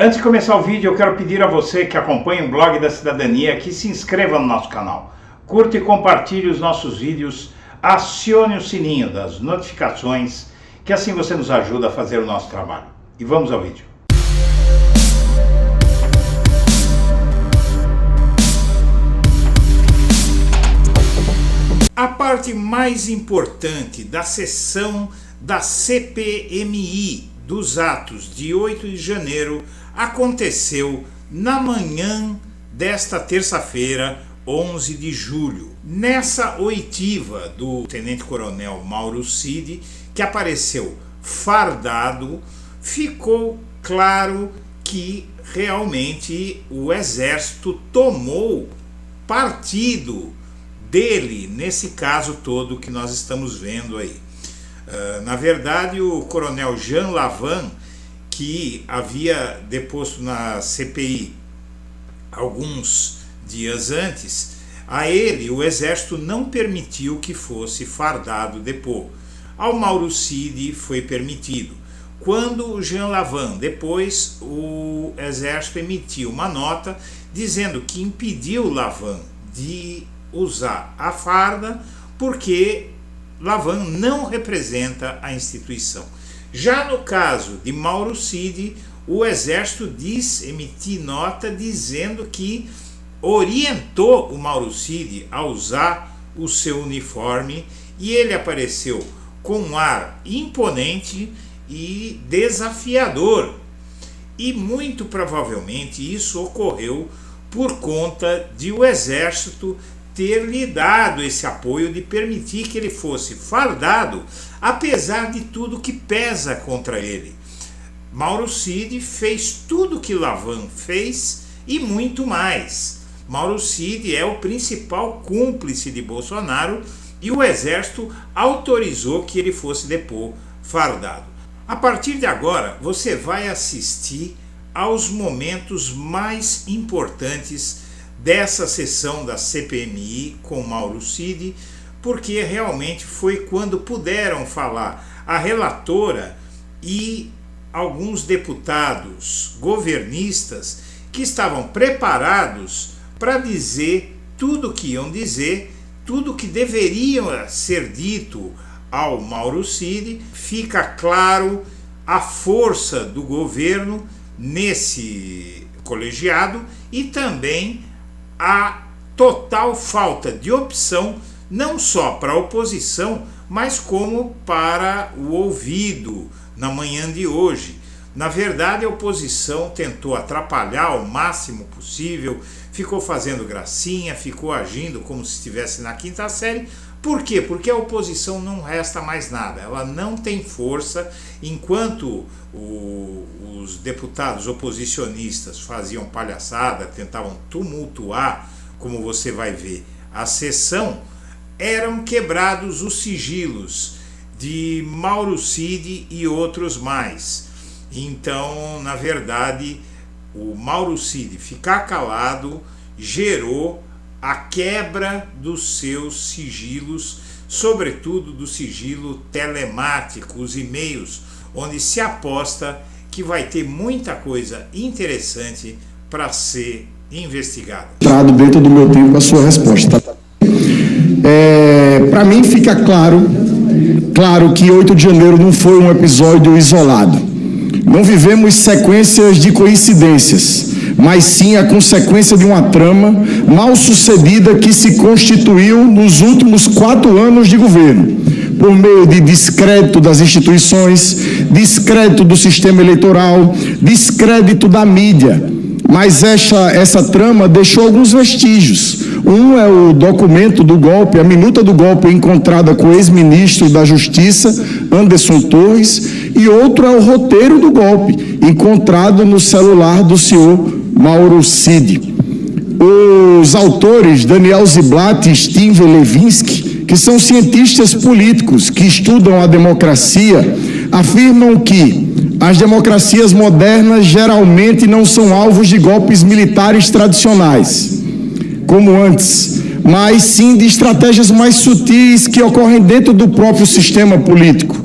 Antes de começar o vídeo, eu quero pedir a você que acompanha o Blog da Cidadania que se inscreva no nosso canal, curta e compartilhe os nossos vídeos, acione o sininho das notificações, que assim você nos ajuda a fazer o nosso trabalho. E vamos ao vídeo. A parte mais importante da sessão da CPMI dos atos de 8 de janeiro aconteceu na manhã desta terça-feira, 11 de julho. Nessa oitiva do tenente-coronel Mauro Cid, que apareceu fardado, ficou claro que realmente o exército tomou partido dele, nesse caso todo que nós estamos vendo aí. Na verdade, o coronel Jean Lavin, que havia deposto na CPI alguns dias antes, a ele o exército não permitiu que fosse fardado depor. Ao Mauro Cid foi permitido. Quando o Jean Lavin, depois o exército emitiu uma nota dizendo que impediu Lavin de usar a farda porque Lavin não representa a instituição. Já no caso de Mauro Cid, o exército emitiu nota dizendo que orientou o Mauro Cid a usar o seu uniforme e ele apareceu com um ar imponente e desafiador. E muito provavelmente isso ocorreu por conta de o exército ter lhe dado esse apoio de permitir que ele fosse fardado, apesar de tudo que pesa contra ele. Mauro Cid fez tudo que Lavin fez e muito mais. Mauro Cid é o principal cúmplice de Bolsonaro e o exército autorizou que ele fosse depor fardado. A partir de agora, você vai assistir aos momentos mais importantes dessa sessão da CPMI com Mauro Cid, porque realmente foi quando puderam falar a relatora e alguns deputados governistas que estavam preparados para dizer tudo o que iam dizer, tudo que deveria ser dito ao Mauro Cid. Fica claro a força do governo nesse colegiado e também a total falta de opção, não só para a oposição, mas como para o ouvido na manhã de hoje. Na verdade, a oposição tentou atrapalhar ao máximo possível, ficou fazendo gracinha, ficou agindo como se estivesse na quinta série. Por quê? Porque a oposição não resta mais nada, ela não tem força. Enquanto os deputados oposicionistas faziam palhaçada, tentavam tumultuar, como você vai ver, a sessão, eram quebrados os sigilos de Mauro Cid e outros mais. Então, na verdade, o Mauro Cid ficar calado gerou a quebra dos seus sigilos, sobretudo do sigilo telemático, os e-mails, onde se aposta que vai ter muita coisa interessante para ser investigada. Dentro do meu tempo a sua resposta. Para mim fica claro que 8 de janeiro não foi um episódio isolado. Não vivemos sequências de coincidências, mas sim a consequência de uma trama mal sucedida que se constituiu nos últimos 4 anos de governo, por meio de descrédito das instituições, descrédito do sistema eleitoral, descrédito da mídia. Mas essa trama deixou alguns vestígios. Um é o documento do golpe, a minuta do golpe encontrada com o ex-ministro da Justiça, Anderson Torres, e outro é o roteiro do golpe, encontrado no celular do senhor Mauro Cid. Os autores, Daniel Ziblatt e Steven Levinsky, que são cientistas políticos que estudam a democracia, afirmam que as democracias modernas geralmente não são alvos de golpes militares tradicionais, como antes, mas sim de estratégias mais sutis que ocorrem dentro do próprio sistema político,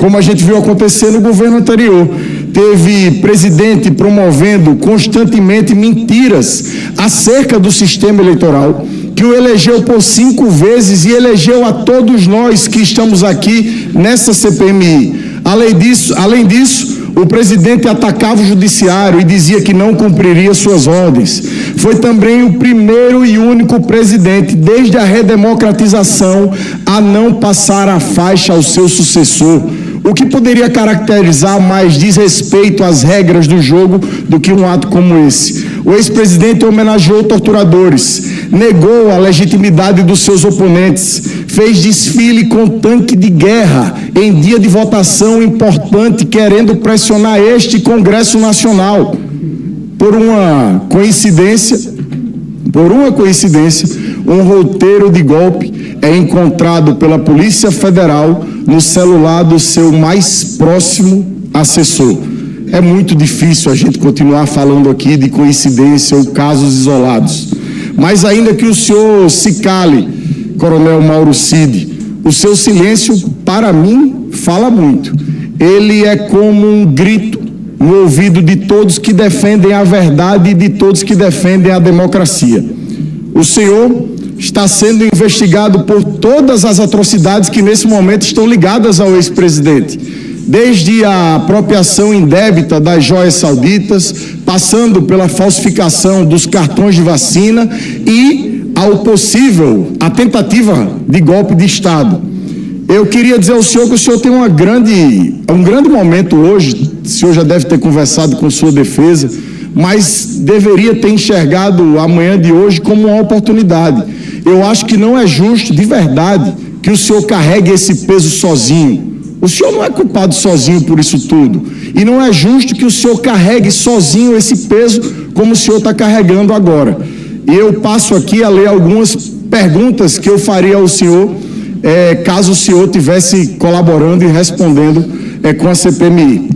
como a gente viu acontecer no governo anterior. teve presidente promovendo constantemente mentiras acerca do sistema eleitoral, que o elegeu por 5 vezes e elegeu a todos nós que estamos aqui nessa CPMI. Além disso, o presidente atacava o judiciário e dizia que não cumpriria suas ordens. Foi também o primeiro e único presidente, desde a redemocratização, a não passar a faixa ao seu sucessor, o que poderia caracterizar mais desrespeito às regras do jogo do que um ato como esse. O ex-presidente homenageou torturadores, negou a legitimidade dos seus oponentes, fez desfile com tanque de guerra em dia de votação importante, querendo pressionar este Congresso Nacional. Por uma coincidência, um roteiro de golpe é encontrado pela Polícia Federal no celular do seu mais próximo assessor. É muito difícil a gente continuar falando aqui de coincidência ou casos isolados. Mas ainda que o senhor se cale, Coronel Mauro Cid, o seu silêncio, para mim, fala muito. Ele é como um grito no ouvido de todos que defendem a verdade e de todos que defendem a democracia. O senhor está sendo investigado por todas as atrocidades que nesse momento estão ligadas ao ex-presidente, desde a apropriação indébita das joias sauditas, passando pela falsificação dos cartões de vacina e a tentativa de golpe de Estado. Eu queria dizer ao senhor que o senhor tem um grande momento hoje. O senhor já deve ter conversado com sua defesa, mas deveria ter enxergado a manhã de hoje como uma oportunidade. Eu acho que não é justo, de verdade, que o senhor carregue esse peso sozinho. O senhor não é culpado sozinho por isso tudo. E não é justo que o senhor carregue sozinho esse peso como o senhor está carregando agora. E eu passo aqui a ler algumas perguntas que eu faria ao senhor, caso o senhor estivesse colaborando e respondendo com a CPMI.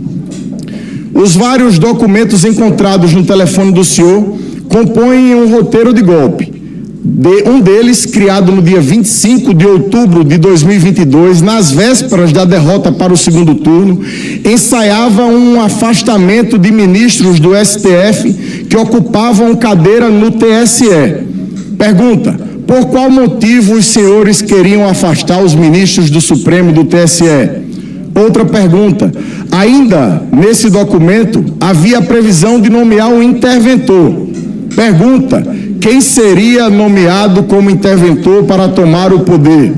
Os vários documentos encontrados no telefone do senhor compõem um roteiro de golpe. Um deles, criado no dia 25 de outubro de 2022, nas vésperas da derrota para o segundo turno, ensaiava um afastamento de ministros do STF que ocupavam cadeira no TSE. Pergunta: por qual motivo os senhores queriam afastar os ministros do Supremo e do TSE? Outra pergunta: ainda nesse documento havia a previsão de nomear um interventor. Pergunta: quem seria nomeado como interventor para tomar o poder?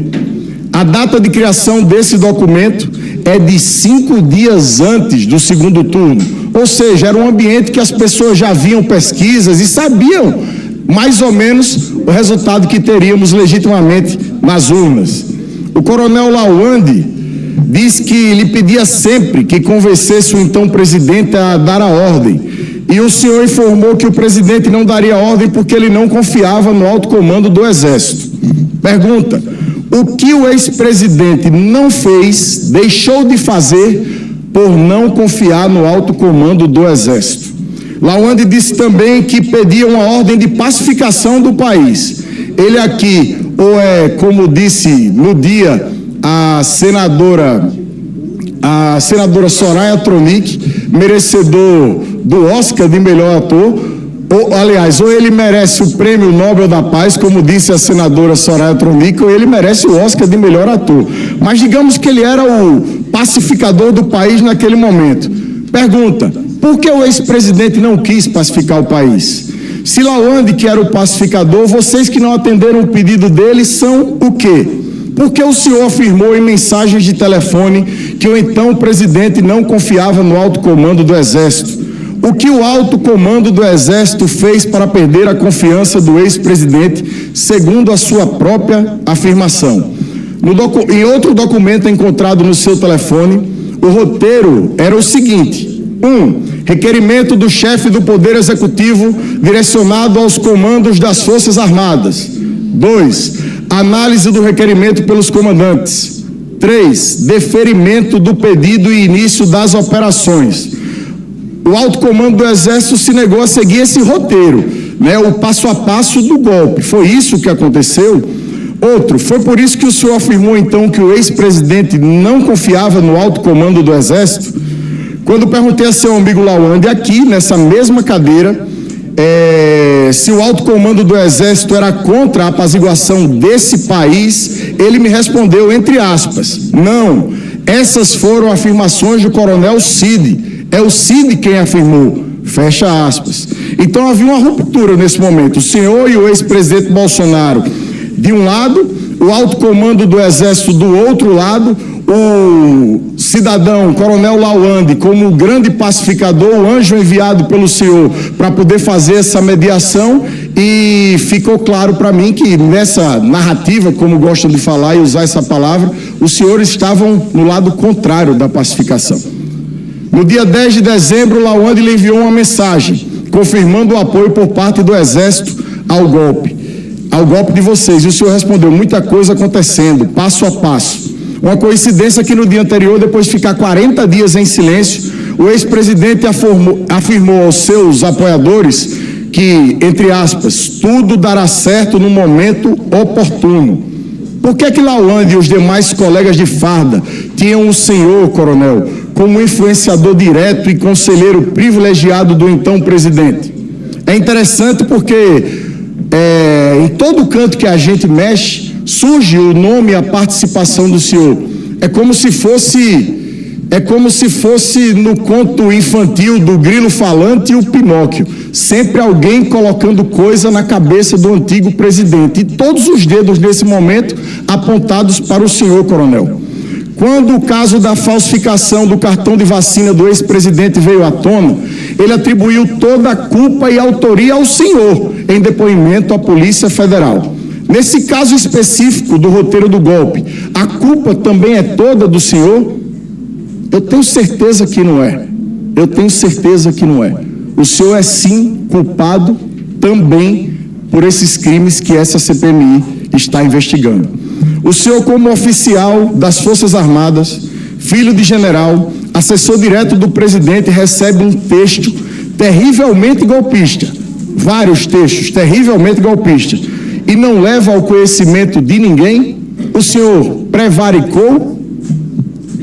A data de criação desse documento é de 5 dias antes do segundo turno, ou seja, era um ambiente que as pessoas já viam pesquisas e sabiam mais ou menos o resultado que teríamos legitimamente nas urnas. O coronel Lawande diz que lhe pedia sempre que convencesse o então presidente a dar a ordem. E o senhor informou que o presidente não daria ordem porque ele não confiava no alto comando do Exército. Pergunta: o que o ex-presidente não fez, deixou de fazer por não confiar no alto comando do Exército? Lawande disse também que pedia uma ordem de pacificação do país. Ele aqui, ou é, como disse no dia a senadora Soraya Tronic, merecedor do Oscar de melhor ator, ou ele merece o Prêmio Nobel da Paz, como disse a senadora Soraya Tronic, ou ele merece o Oscar de melhor ator. Mas digamos que ele era o pacificador do país naquele momento. Pergunta: por que o ex-presidente não quis pacificar o país? Se Lawande, que era o pacificador, vocês que não atenderam o pedido dele são o quê? Porque o senhor afirmou em mensagens de telefone que o então presidente não confiava no alto comando do Exército. O que o alto comando do Exército fez para perder a confiança do ex-presidente, segundo a sua própria afirmação? Em outro documento encontrado no seu telefone, o roteiro era o seguinte: 1. Requerimento do chefe do Poder Executivo direcionado aos comandos das Forças Armadas. 2. Análise do requerimento pelos comandantes. 3. Deferimento do pedido e início das operações. O alto comando do Exército se negou a seguir esse roteiro, o passo a passo do golpe. Foi isso que aconteceu? Outro: foi por isso que o senhor afirmou então que o ex-presidente não confiava no alto comando do Exército? Quando perguntei a seu amigo Lawande, aqui, nessa mesma cadeira, se o alto comando do Exército era contra a apaziguação desse país, ele me respondeu, entre aspas, não, essas foram afirmações do coronel Cid, é o Cid quem afirmou, fecha aspas. Então havia uma ruptura nesse momento, o senhor e o ex-presidente Bolsonaro de um lado, o alto comando do Exército do outro lado, o cidadão Coronel Lawande como grande pacificador, o anjo enviado pelo senhor para poder fazer essa mediação, e ficou claro para mim que nessa narrativa, como gostam de falar e usar essa palavra, os senhores estavam no lado contrário da pacificação. No dia 10 de dezembro, Lawande lhe enviou uma mensagem confirmando o apoio por parte do Exército ao golpe de vocês, e o senhor respondeu, muita coisa acontecendo, passo a passo. Uma coincidência que no dia anterior, depois de ficar 40 dias em silêncio, o ex-presidente afirmou aos seus apoiadores que, entre aspas, tudo dará certo no momento oportuno. Por que Lawande e os demais colegas de farda tinham o senhor, coronel, como influenciador direto e conselheiro privilegiado do então presidente? É interessante porque em todo canto que a gente mexe, surge o nome e a participação do senhor. É como se fosse no conto infantil do Grilo Falante e o Pinóquio. Sempre alguém colocando coisa na cabeça do antigo presidente. E todos os dedos nesse momento apontados para o senhor, coronel. Quando o caso da falsificação do cartão de vacina do ex-presidente veio à tona, ele atribuiu toda a culpa e autoria ao senhor, em depoimento à Polícia Federal. Nesse caso específico do roteiro do golpe, a culpa também é toda do senhor? Eu tenho certeza que não é. Eu tenho certeza que não é. O senhor é sim culpado também por esses crimes que essa CPMI está investigando. O senhor, como oficial das Forças Armadas, filho de general, assessor direto do presidente, recebe um texto terrivelmente golpista, vários textos terrivelmente golpistas, e não leva ao conhecimento de ninguém. O senhor prevaricou.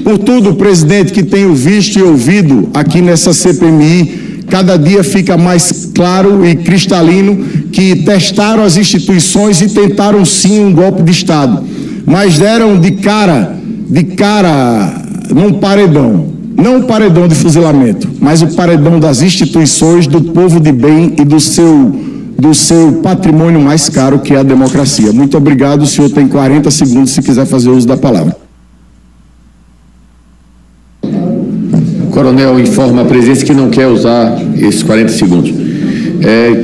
Por tudo, presidente, que tenho visto e ouvido aqui nessa CPMI, cada dia fica mais claro e cristalino que testaram as instituições e tentaram sim um golpe de Estado, mas deram de cara num paredão, não o paredão de fuzilamento, mas o paredão das instituições, do povo de bem e do seu patrimônio mais caro, que é a democracia. Muito obrigado, o senhor tem 40 segundos se quiser fazer uso da palavra. O coronel informa a presidência que não quer usar esses 40 segundos.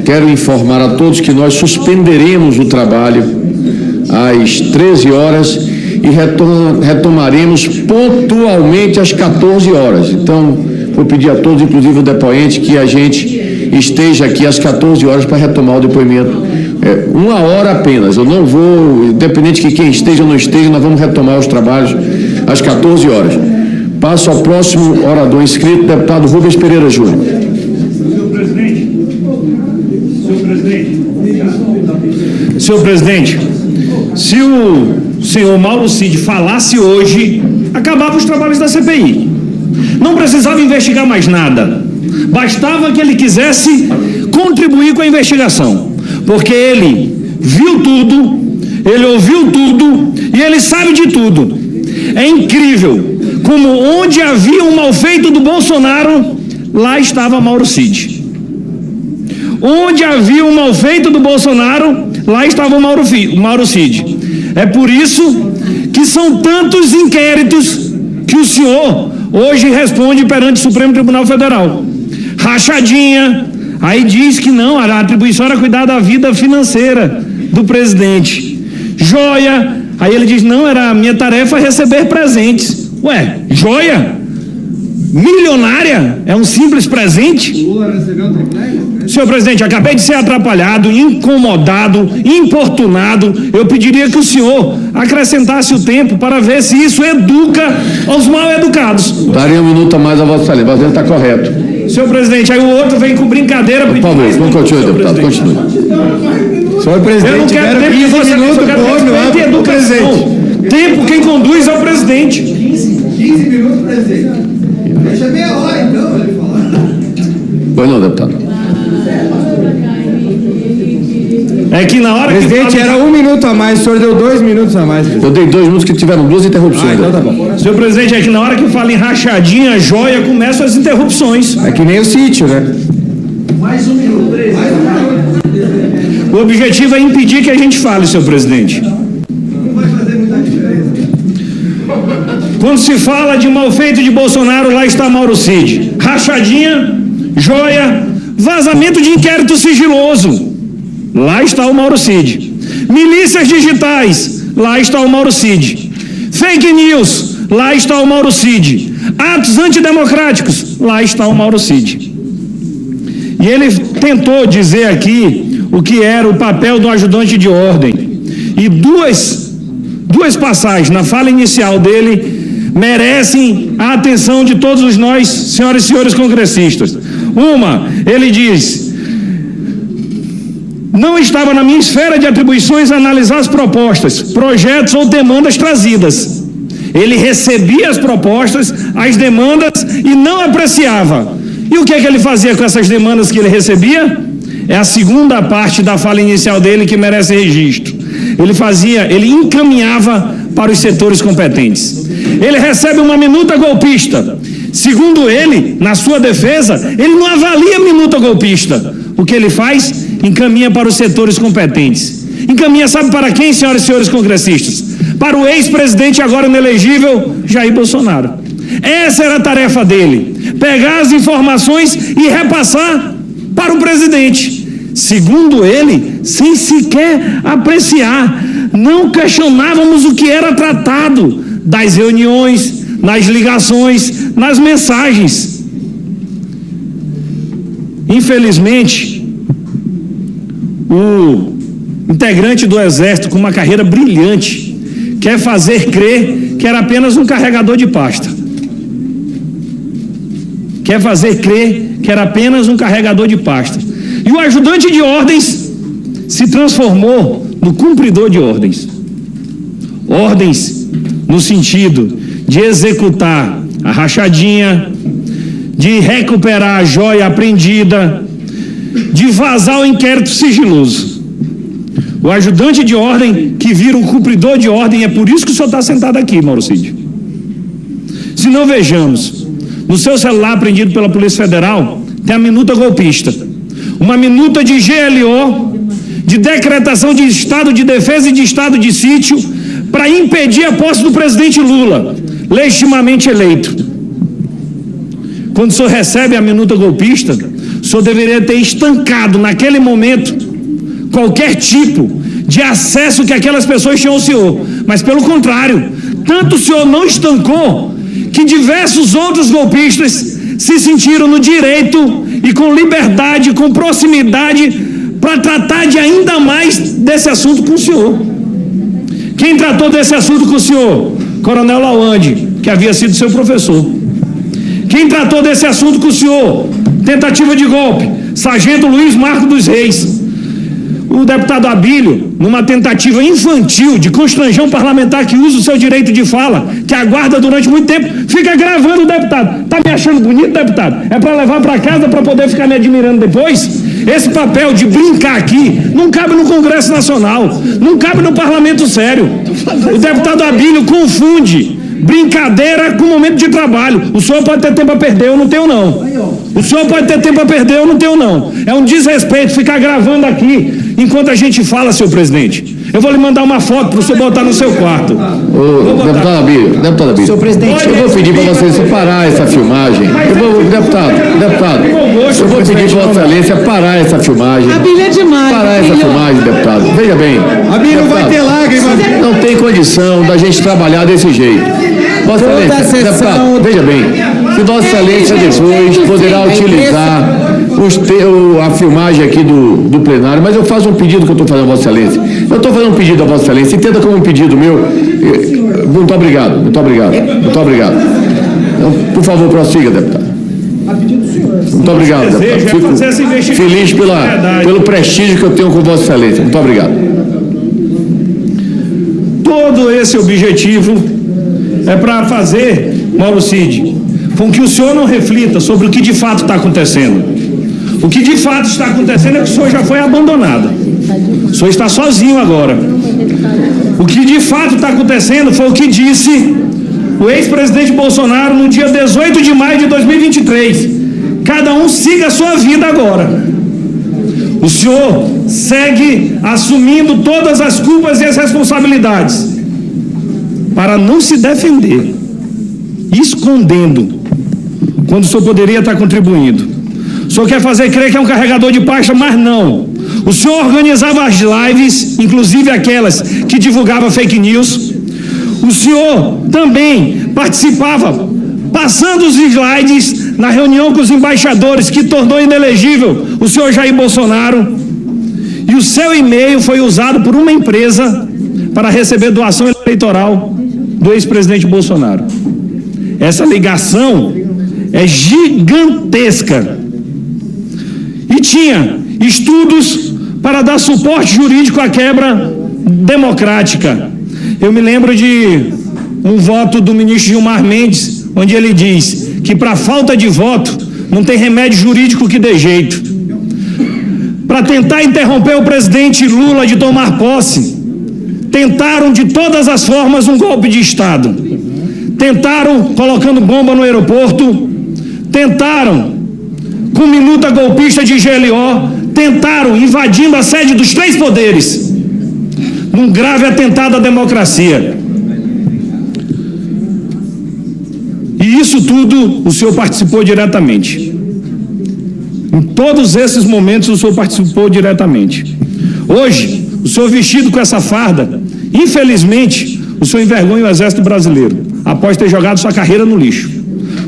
Quero informar a todos que nós suspenderemos o trabalho às 13 horas e retomaremos pontualmente às 14 horas. Então, vou pedir a todos, inclusive o depoente, que a gente esteja aqui às 14 horas para retomar o depoimento. 1 hora apenas. Eu não vou, independente de quem esteja ou não esteja, nós vamos retomar os trabalhos às 14 horas. Passo ao próximo orador inscrito, deputado Rubens Pereira Júnior. Senhor presidente, se o senhor Mauro Cid falasse hoje, acabava os trabalhos da CPI. Não precisava investigar mais nada. Bastava que ele quisesse contribuir com a investigação, porque ele viu tudo, ele ouviu tudo e ele sabe de tudo. É incrível como onde havia um malfeito do Bolsonaro, lá estava Mauro Cid. Onde havia um malfeito do Bolsonaro, lá estava o Mauro Cid. É por isso que são tantos inquéritos que o senhor hoje responde perante o Supremo Tribunal Federal. Rachadinha, aí diz que não, a atribuição era cuidar da vida financeira do presidente. Joia, aí ele diz, não, era a minha tarefa receber presentes. Ué, joia? Milionária? É um simples presente? Lula recebeu um triplex? Senhor presidente, acabei de ser atrapalhado, incomodado, importunado. Eu pediria que o senhor acrescentasse o tempo para ver se isso educa aos mal educados. Daria um minuto a mais a Vossa Excelência, mas ele está correto. Senhor presidente, aí o outro vem com brincadeira. Por favor, não continue, deputado, continue. Senhor presidente, eu não quero tempo de Vossa Excelência, eu quero respeito e educação. Tempo quem conduz é o presidente. 15 minutos, presidente. Deixa meia hora, então, ele falar. Pois não, deputado. É que na hora Presidente, era 1 minuto a mais, o senhor deu 2 minutos a mais. Eu dei 2 minutos que tiveram 2 interrupções. Então tá bom. Senhor presidente, é que na hora que fala em rachadinha, joia, começam as interrupções. É que nem o sítio, né? Mais 1 minuto. O objetivo é impedir que a gente fale, senhor presidente. Não vai fazer muita diferença. Quando se fala de mal feito de Bolsonaro, lá está Mauro Cid. Rachadinha, joia, vazamento de inquérito sigiloso. Lá está o Mauro Cid. Milícias digitais, lá está o Mauro Cid. Fake news, lá está o Mauro Cid. Atos antidemocráticos, lá está o Mauro Cid. E ele tentou dizer aqui o que era o papel do ajudante de ordem. E duas passagens na fala inicial dele merecem a atenção de todos nós, senhoras e senhores congressistas. Uma, ele diz: não estava na minha esfera de atribuições analisar as propostas, projetos ou demandas trazidas. Ele recebia as propostas, as demandas e não apreciava. E o que é que ele fazia com essas demandas que ele recebia? É a segunda parte da fala inicial dele que merece registro. Ele encaminhava para os setores competentes. Ele recebe uma minuta golpista. Segundo ele, na sua defesa, ele não avalia a minuta golpista. O que ele faz? Encaminha para os setores competentes. Encaminha, sabe para quem, senhoras e senhores congressistas? Para o ex-presidente agora inelegível, Jair Bolsonaro. Essa era a tarefa dele, pegar as informações e repassar para o presidente. Segundo ele, sem sequer apreciar, não questionávamos o que era tratado das reuniões, nas ligações, nas mensagens. Infelizmente, o integrante do Exército com uma carreira brilhante quer fazer crer que era apenas um carregador de pasta. Quer fazer crer que era apenas um carregador de pasta. E o ajudante de ordens se transformou no cumpridor de ordens. Ordens no sentido de executar a rachadinha, de recuperar a joia apreendida, de vazar o inquérito sigiloso. O ajudante de ordem que vira um cumpridor de ordem, é por isso que o senhor está sentado aqui, Mauro Cid. Se não, vejamos, no seu celular apreendido pela Polícia Federal, tem a minuta golpista. Uma minuta de GLO, de decretação de estado de defesa e de estado de sítio, para impedir a posse do presidente Lula, legitimamente eleito. Quando o senhor recebe a minuta golpista, o senhor deveria ter estancado naquele momento qualquer tipo de acesso que aquelas pessoas tinham ao senhor. Mas pelo contrário, tanto o senhor não estancou, que diversos outros golpistas se sentiram no direito e com liberdade, com proximidade, para tratar de ainda mais desse assunto com o senhor. Quem tratou desse assunto com o senhor? Coronel Lawande, que havia sido seu professor. Quem tratou desse assunto com o senhor? Tentativa de golpe, Sargento Luiz Marco dos Reis. O deputado Abílio, numa tentativa infantil de constranger um parlamentar que usa o seu direito de fala, que aguarda durante muito tempo, fica gravando o deputado. Tá me achando bonito, deputado? É para levar para casa para poder ficar me admirando depois? Esse papel de brincar aqui não cabe no Congresso Nacional, não cabe no parlamento sério. O deputado Abílio confunde brincadeira com momento de trabalho. O senhor pode ter tempo a perder, eu não tenho não. O senhor pode ter tempo a perder, eu não tenho não. É um desrespeito ficar gravando aqui enquanto a gente fala, senhor presidente. Eu vou lhe mandar uma foto para o senhor botar no seu quarto. Deputado Abílio, Senhor presidente, eu vou pedir para você separar essa filmagem. Deputado, eu vou pedir para Vossa Excelência parar essa filmagem. Abílio é demais. Parar essa filmagem, deputado. Veja bem. Abílio vai ter lágrimas. Não tem condição da gente trabalhar desse jeito. Vossa Excelência, deputado, veja bem. Se Vossa Excelência depois poderá utilizar a filmagem aqui do plenário, mas eu faço um pedido que eu estou fazendo a Vossa Excelência. Eu estou fazendo um pedido a Vossa Excelência, entenda como um pedido meu. Muito obrigado. Então, por favor, prossiga, deputado. Muito obrigado, deputado. Fico feliz pelo prestígio que eu tenho com Vossa Excelência. Muito obrigado. Todo esse objetivo é para fazer, Mauro Cid, com que o senhor não reflita sobre o que de fato está acontecendo. O que de fato está acontecendo é que o senhor já foi abandonado. O senhor está sozinho agora. O que de fato está acontecendo foi o que disse o ex-presidente Bolsonaro no dia 18 de maio de 2023. Cada um siga a sua vida agora. O senhor segue assumindo todas as culpas e as responsabilidades para não se defender, escondendo, quando o senhor poderia estar contribuindo. O senhor quer fazer crer que é um carregador de pasta, mas não. O senhor organizava as lives, inclusive aquelas que divulgavam fake news. O senhor também participava, passando os slides na reunião com os embaixadores, que tornou inelegível o senhor Jair Bolsonaro. E o seu e-mail foi usado por uma empresa para receber doação eleitoral do ex-presidente Bolsonaro. Essa ligação é gigantesca. E tinha estudos para dar suporte jurídico à quebra democrática. Eu me lembro de um voto do ministro Gilmar Mendes, onde ele diz que para falta de voto não tem remédio jurídico que dê jeito. Para tentar interromper o presidente Lula de tomar posse, tentaram de todas as formas um golpe de Estado. Tentaram colocando bomba no aeroporto, tentaram com minuta golpista de GLO, tentaram invadindo a sede dos 3 poderes, num grave atentado à democracia. E isso tudo o senhor participou diretamente. Em todos esses momentos o senhor participou diretamente. Hoje, o senhor vestido com essa farda, infelizmente, o senhor envergonha o Exército Brasileiro, após ter jogado sua carreira no lixo.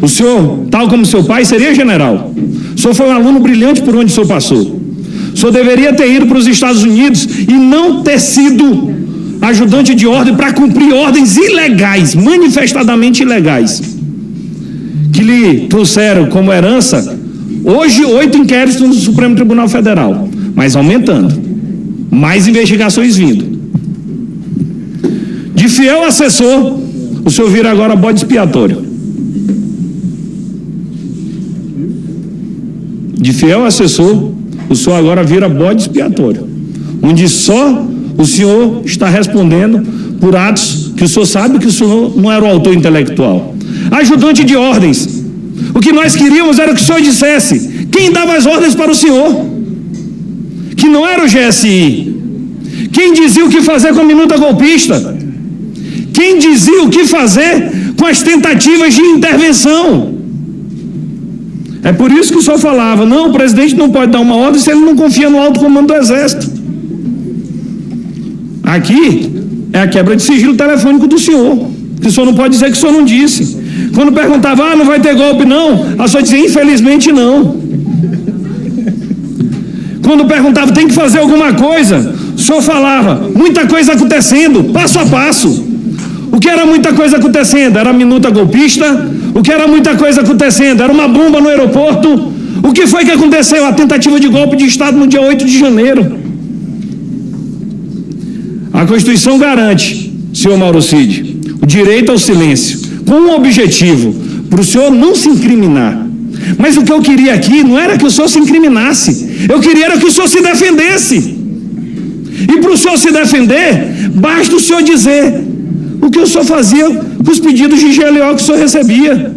O senhor, tal como seu pai, seria general. O senhor foi um aluno brilhante por onde o senhor passou. O senhor deveria ter ido para os Estados Unidos e não ter sido ajudante de ordem para cumprir ordens ilegais, manifestadamente ilegais, que lhe trouxeram como herança, hoje, 8 inquéritos no Supremo Tribunal Federal, mas aumentando, mais investigações vindo. De fiel assessor, o senhor vira agora bode expiatório. De fiel assessor, o senhor agora vira bode expiatório, onde só o senhor está respondendo por atos que o senhor sabe que o senhor não era o autor intelectual. Ajudante de ordens. O que nós queríamos era que o senhor dissesse quem dava as ordens para o senhor, que não era o GSI, quem dizia o que fazer com a minuta golpista, quem dizia o que fazer com as tentativas de intervenção. É por isso que o senhor falava, não, o presidente não pode dar uma ordem se ele não confia no alto comando do Exército. Aqui é a quebra de sigilo telefônico do senhor, que o senhor não pode dizer que o senhor não disse. Quando perguntava, não vai ter golpe não, a senhora dizia, infelizmente não. Quando perguntava, tem que fazer alguma coisa, o senhor falava, muita coisa acontecendo, passo a passo. O que era muita coisa acontecendo? Era a minuta golpista. O que era muita coisa acontecendo? Era uma bomba no aeroporto. O que foi que aconteceu? A tentativa de golpe de Estado no dia 8 de janeiro. A Constituição garante, senhor Mauro Cid, o direito ao silêncio, com um objetivo, para o senhor não se incriminar. Mas o que eu queria aqui não era que o senhor se incriminasse, eu queria era que o senhor se defendesse. E para o senhor se defender, basta o senhor dizer o que o senhor fazia com os pedidos de GLO que o senhor recebia,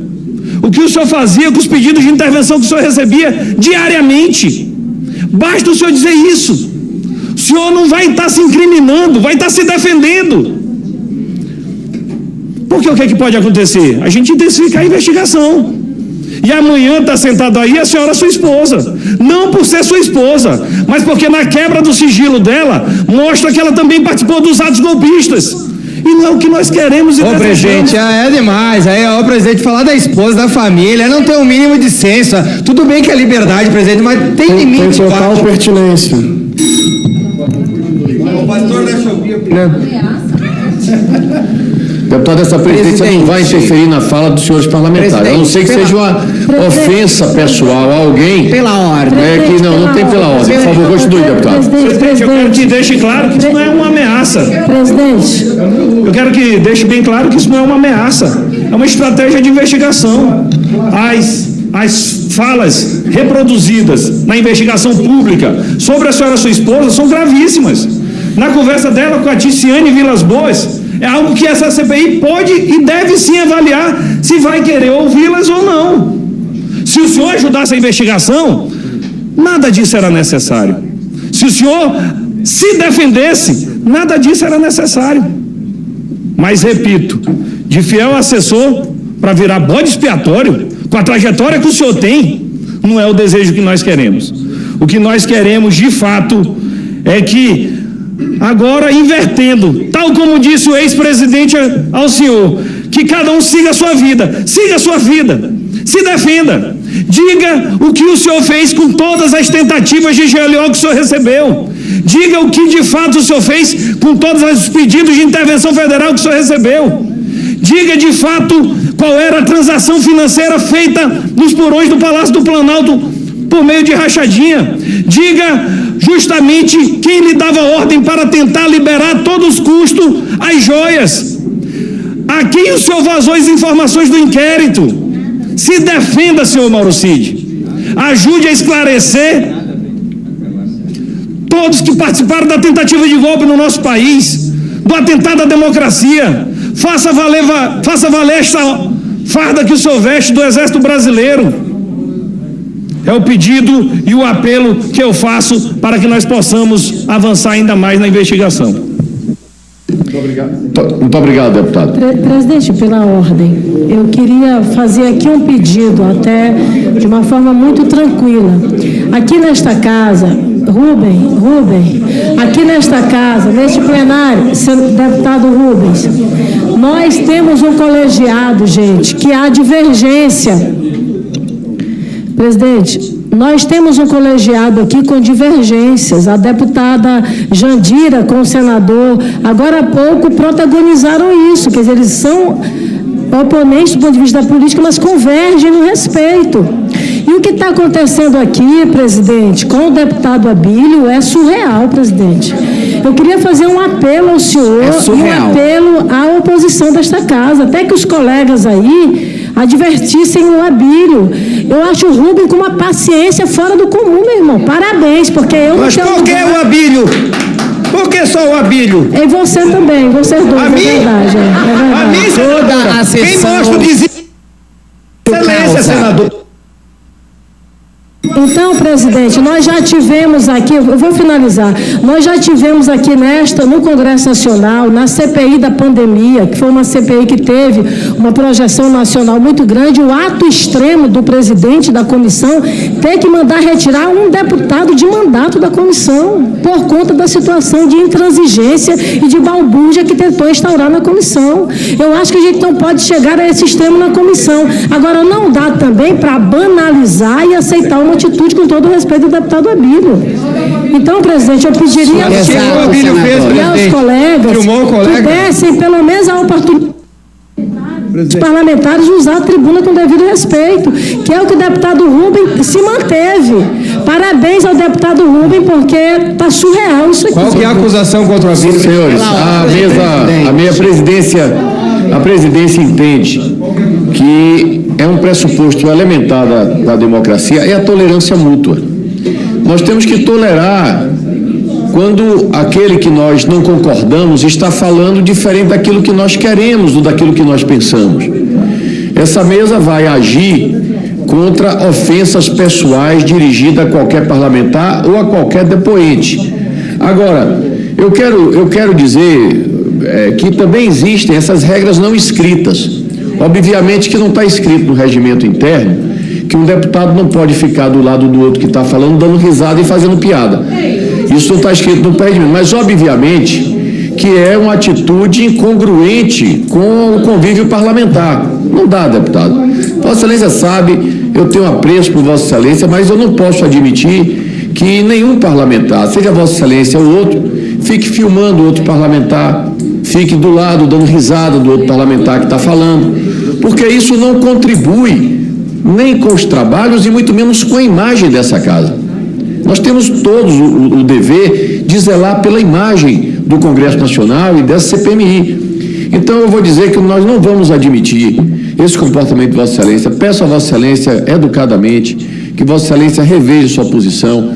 o que o senhor fazia com os pedidos de intervenção que o senhor recebia diariamente. Basta o senhor dizer isso. O senhor não vai estar se incriminando, vai estar se defendendo. Porque o que é que pode acontecer? A gente intensificar a investigação. E amanhã está sentado aí a senhora, sua esposa. Não por ser sua esposa, mas porque na quebra do sigilo dela, mostra que ela também participou dos atos golpistas. E não é o que nós queremos e desejamos. Ô, presidente, é demais. Aí, ó, o presidente falar da esposa, da família, não tem um mínimo de senso. Tudo bem que é liberdade, presidente, mas tem limite. Tem total pertinência. O pastor deixa eu ouvir. Deputado, essa presidência não vai interferir na fala dos senhores parlamentares, a não ser que seja uma ofensa pessoal a alguém. Pela ordem. Que não tem pela ordem. Por favor, continue, deputado. Presidente, eu quero que deixe claro que isso não é uma ameaça. Presidente. Eu quero que deixe bem claro que isso não é uma ameaça. É uma estratégia de investigação. as falas reproduzidas na investigação pública sobre a senhora, sua esposa, são gravíssimas. Na conversa dela com a Ticiane Vilas Boas, é algo que essa CPI pode e deve sim avaliar se vai querer ouvi-las ou não. Se o senhor ajudasse a investigação, nada disso era necessário. Se o senhor se defendesse, nada disso era necessário. Mas, repito, de fiel assessor para virar bode expiatório, com a trajetória que o senhor tem, não é o desejo que nós queremos. O que nós queremos, de fato, é que, agora invertendo, tal como disse o ex-presidente ao senhor, que cada um siga a sua vida, se defenda, diga o que o senhor fez com todas as tentativas de GLO que o senhor recebeu, diga o que de fato o senhor fez com todos os pedidos de intervenção federal que o senhor recebeu, diga de fato qual era a transação financeira feita nos porões do Palácio do Planalto por meio de rachadinha, diga justamente quem lhe dava ordem para tentar liberar todos os custos às joias, a quem o senhor vazou as informações do inquérito. Se defenda, senhor Mauro Cid, ajude a esclarecer todos que participaram da tentativa de golpe no nosso país, do atentado à democracia. Faça valer esta farda que o senhor veste do Exército Brasileiro. É o pedido e o apelo que eu faço para que nós possamos avançar ainda mais na investigação. Muito obrigado, deputado. Presidente, pela ordem, eu queria fazer aqui um pedido, até de uma forma muito tranquila. Aqui nesta casa, Rubem, aqui nesta casa, neste plenário, deputado Rubens, nós temos um colegiado, gente, que há divergência. Presidente, nós temos um colegiado aqui com divergências. A deputada Jandira com o senador, agora há pouco, protagonizaram isso. Quer dizer, eles são oponentes do ponto de vista da política, mas convergem no respeito. E o que está acontecendo aqui, presidente, com o deputado Abílio é surreal, presidente. Eu queria fazer um apelo ao senhor e um apelo à oposição desta casa, até que os colegas aí advertissem o Abílio. Eu acho o Rubem com uma paciência fora do comum, meu irmão. Parabéns, porque eu Mas por que o Abílio? Por que só o Abílio? E você também, vocês dois, a é mim? verdade. A mim, toda a sessão. Quem mostra o excelência, senador. Então, presidente, nós já tivemos aqui, eu vou finalizar, nós já tivemos aqui no Congresso Nacional, na CPI da pandemia, que foi uma CPI que teve uma projeção nacional muito grande, o ato extremo do presidente da comissão ter que mandar retirar um deputado de mandato da comissão, por conta da situação de intransigência e de balbúrdia que tentou instaurar na comissão. Eu acho que a gente não pode chegar a esse extremo na comissão. Agora, não dá também para banalizar e aceitar uma atitude com todo o respeito do deputado Abílio. Então, presidente, eu pediria aos colegas que dessem pelo menos a oportunidade dos parlamentares de usar a tribuna com devido respeito, que é o que o deputado Rubem se manteve. Parabéns ao deputado Rubem, porque está surreal isso aqui. Qual que é a acusação contra o Abílio? Senhores, a presidência entende que é um pressuposto elementar da democracia, é a tolerância mútua. Nós temos que tolerar quando aquele que nós não concordamos está falando diferente daquilo que nós queremos ou daquilo que nós pensamos. Essa mesa vai agir contra ofensas pessoais dirigidas a qualquer parlamentar ou a qualquer depoente. Agora, eu quero dizer que também existem essas regras não escritas. Obviamente que não está escrito no regimento interno que um deputado não pode ficar do lado do outro que está falando, dando risada e fazendo piada. Isso não está escrito no regimento, mas obviamente que é uma atitude incongruente com o convívio parlamentar. Não dá, deputado. Vossa Excelência sabe, eu tenho apreço por Vossa Excelência, mas eu não posso admitir que nenhum parlamentar, seja Vossa Excelência ou outro, fique filmando outro parlamentar, fique do lado dando risada do outro parlamentar que está falando, porque isso não contribui nem com os trabalhos e muito menos com a imagem dessa casa. Nós temos todos o dever de zelar pela imagem do Congresso Nacional e dessa CPMI. Então eu vou dizer que nós não vamos admitir esse comportamento de Vossa Excelência. Peço a Vossa Excelência, educadamente, que Vossa Excelência reveja sua posição.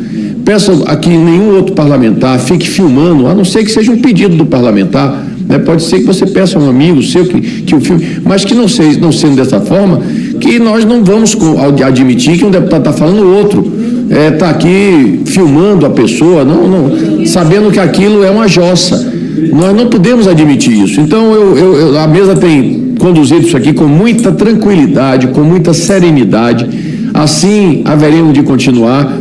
Peço a que nenhum outro parlamentar fique filmando, a não ser que seja um pedido do parlamentar, né? Pode ser que você peça a um amigo seu que o filme, mas que não sendo dessa forma, que nós não vamos admitir que um deputado está falando o outro, está aqui filmando a pessoa, não, sabendo que aquilo é uma jossa. Nós não podemos admitir isso. Então, a mesa tem conduzido isso aqui com muita tranquilidade, com muita serenidade. Assim haveremos de continuar.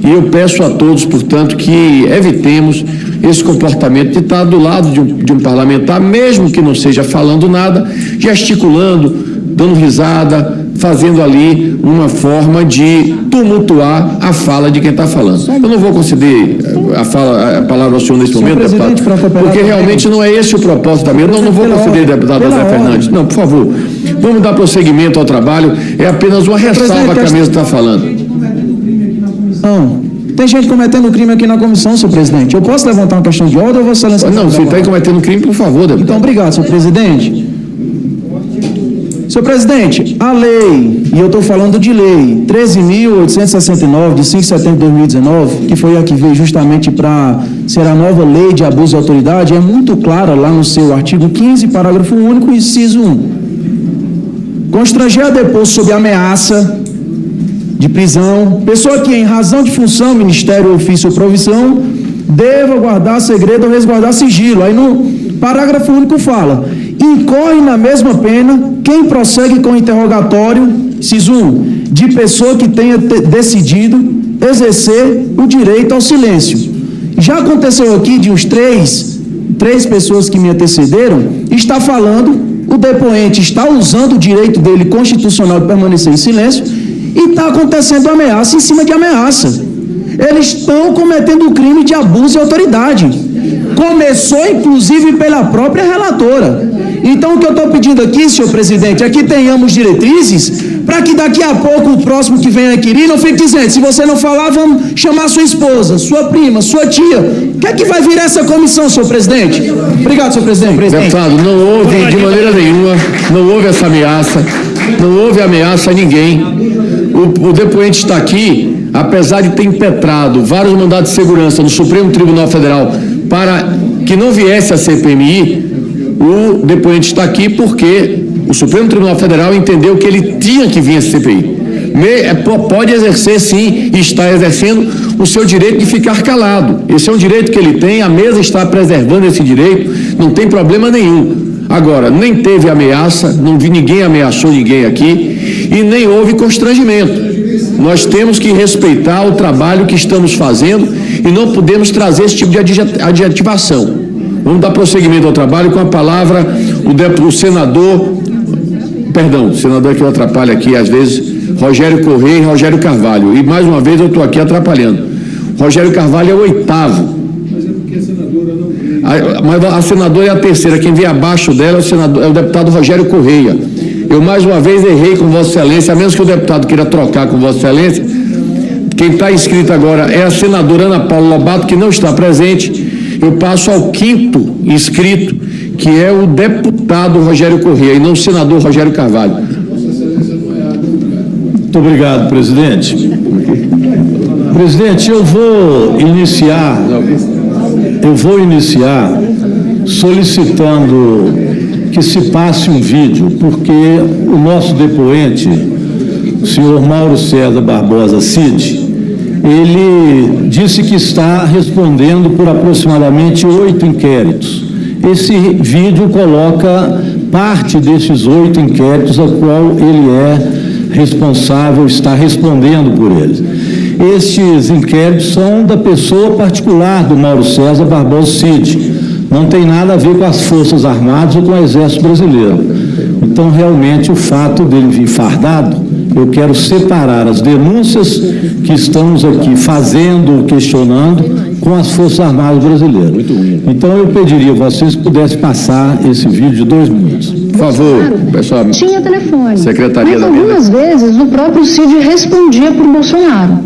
E eu peço a todos, portanto, que evitemos esse comportamento de estar do lado de um parlamentar, mesmo que não seja falando nada, gesticulando, dando risada, fazendo ali uma forma de tumultuar a fala de quem está falando. Eu não vou conceder a palavra ao senhor nesse momento, deputado, porque realmente não é esse o propósito da mesa. Não vou conceder, deputado José Fernandes. Não, por favor, vamos dar prosseguimento ao trabalho. É apenas uma ressalva que a mesa está falando. Não, tem gente cometendo crime aqui na comissão, senhor presidente. Eu posso levantar uma questão de ordem ou Vossa Excelência? Não, se está cometendo crime, por favor, deputado. Então, obrigado, senhor presidente. Senhor presidente, a lei, e eu estou falando de lei 13.869, de 5 de setembro de 2019, que foi a que veio justamente para ser a nova lei de abuso de autoridade, é muito clara lá no seu artigo 15, parágrafo único, inciso 1. Constranger a depor sob ameaça de prisão, pessoa que, em razão de função, ministério, ofício ou provisão, deva guardar segredo ou resguardar sigilo. Aí no parágrafo único fala: incorre na mesma pena quem prossegue com interrogatório, inciso 1, de pessoa que tenha decidido exercer o direito ao silêncio. Já aconteceu aqui de uns três pessoas que me antecederam, está falando, o depoente está usando o direito dele constitucional de permanecer em silêncio, e está acontecendo ameaça em cima de ameaça. Eles estão cometendo o crime de abuso de autoridade. Começou, inclusive, pela própria relatora. Então, o que eu estou pedindo aqui, senhor presidente, é que tenhamos diretrizes para que daqui a pouco o próximo que venha adquirir não fique dizendo: se você não falar, vamos chamar sua esposa, sua prima, sua tia. O que é que vai virar essa comissão, senhor presidente? Obrigado, senhor presidente. Deputado, não houve de maneira nenhuma, não houve essa ameaça, não houve ameaça a ninguém. O depoente está aqui, apesar de ter impetrado vários mandados de segurança no Supremo Tribunal Federal para que não viesse a CPMI, o depoente está aqui porque o Supremo Tribunal Federal entendeu que ele tinha que vir a CPI. Pode exercer, sim, e está exercendo o seu direito de ficar calado. Esse é um direito que ele tem, a mesa está preservando esse direito, não tem problema nenhum. Agora, nem teve ameaça, não vi ninguém ameaçou ninguém aqui e nem houve constrangimento. Nós temos que respeitar o trabalho que estamos fazendo e não podemos trazer esse tipo de adjetivação. Vamos dar prosseguimento ao trabalho com a palavra o senador, perdão, o senador que eu atrapalho aqui às vezes, Rogério Correia e Rogério Carvalho. E mais uma vez eu estou aqui atrapalhando. Rogério Carvalho é o 8º. Mas a senadora é a 3ª, quem vem abaixo dela é o deputado Rogério Correia. Eu mais uma vez errei com Vossa Excelência, a menos que o deputado queira trocar com Vossa Excelência. Quem está inscrito agora é a senadora Ana Paula Lobato, que não está presente. Eu passo ao 5º inscrito, que é o deputado Rogério Correia, e não o senador Rogério Carvalho. Muito obrigado, presidente. Presidente, eu vou iniciar solicitando que se passe um vídeo, porque o nosso depoente, o senhor Mauro César Barbosa Cid, ele disse que está respondendo por aproximadamente 8 inquéritos. Esse vídeo coloca parte desses 8 inquéritos a qual ele é responsável, está respondendo por eles. Estes inquéritos são da pessoa particular do Mauro César Barbosa Cid. Não tem nada a ver com as Forças Armadas ou com o Exército Brasileiro. Então, realmente, o fato dele vir fardado, eu quero separar as denúncias que estamos aqui fazendo, questionando, com as Forças Armadas Brasileiras. Então, eu pediria a vocês que pudessem passar esse vídeo de 2 minutos. Por favor, pessoal. Tinha telefone. Secretaria mas algumas vezes o próprio Cid respondia para o Bolsonaro.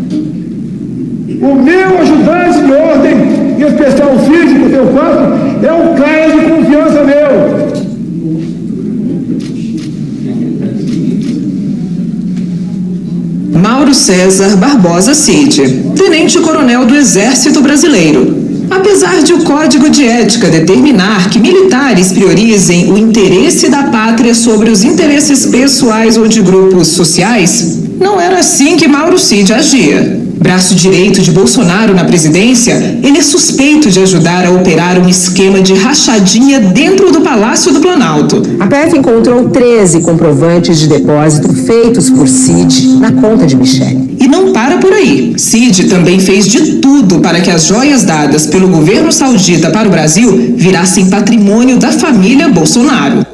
O meu ajudante de ordem, em especial o físico, teu quadro, é um cara de confiança meu. César Barbosa Cid, tenente-coronel do Exército Brasileiro. Apesar de o Código de Ética determinar que militares priorizem o interesse da pátria sobre os interesses pessoais ou de grupos sociais, não era assim que Mauro Cid agia. Braço direito de Bolsonaro na presidência, ele é suspeito de ajudar a operar um esquema de rachadinha dentro do Palácio do Planalto. A PF encontrou 13 comprovantes de depósito feitos por Cid na conta de Michele. E não para por aí. Cid também fez de tudo para que as joias dadas pelo governo saudita para o Brasil virassem patrimônio da família Bolsonaro.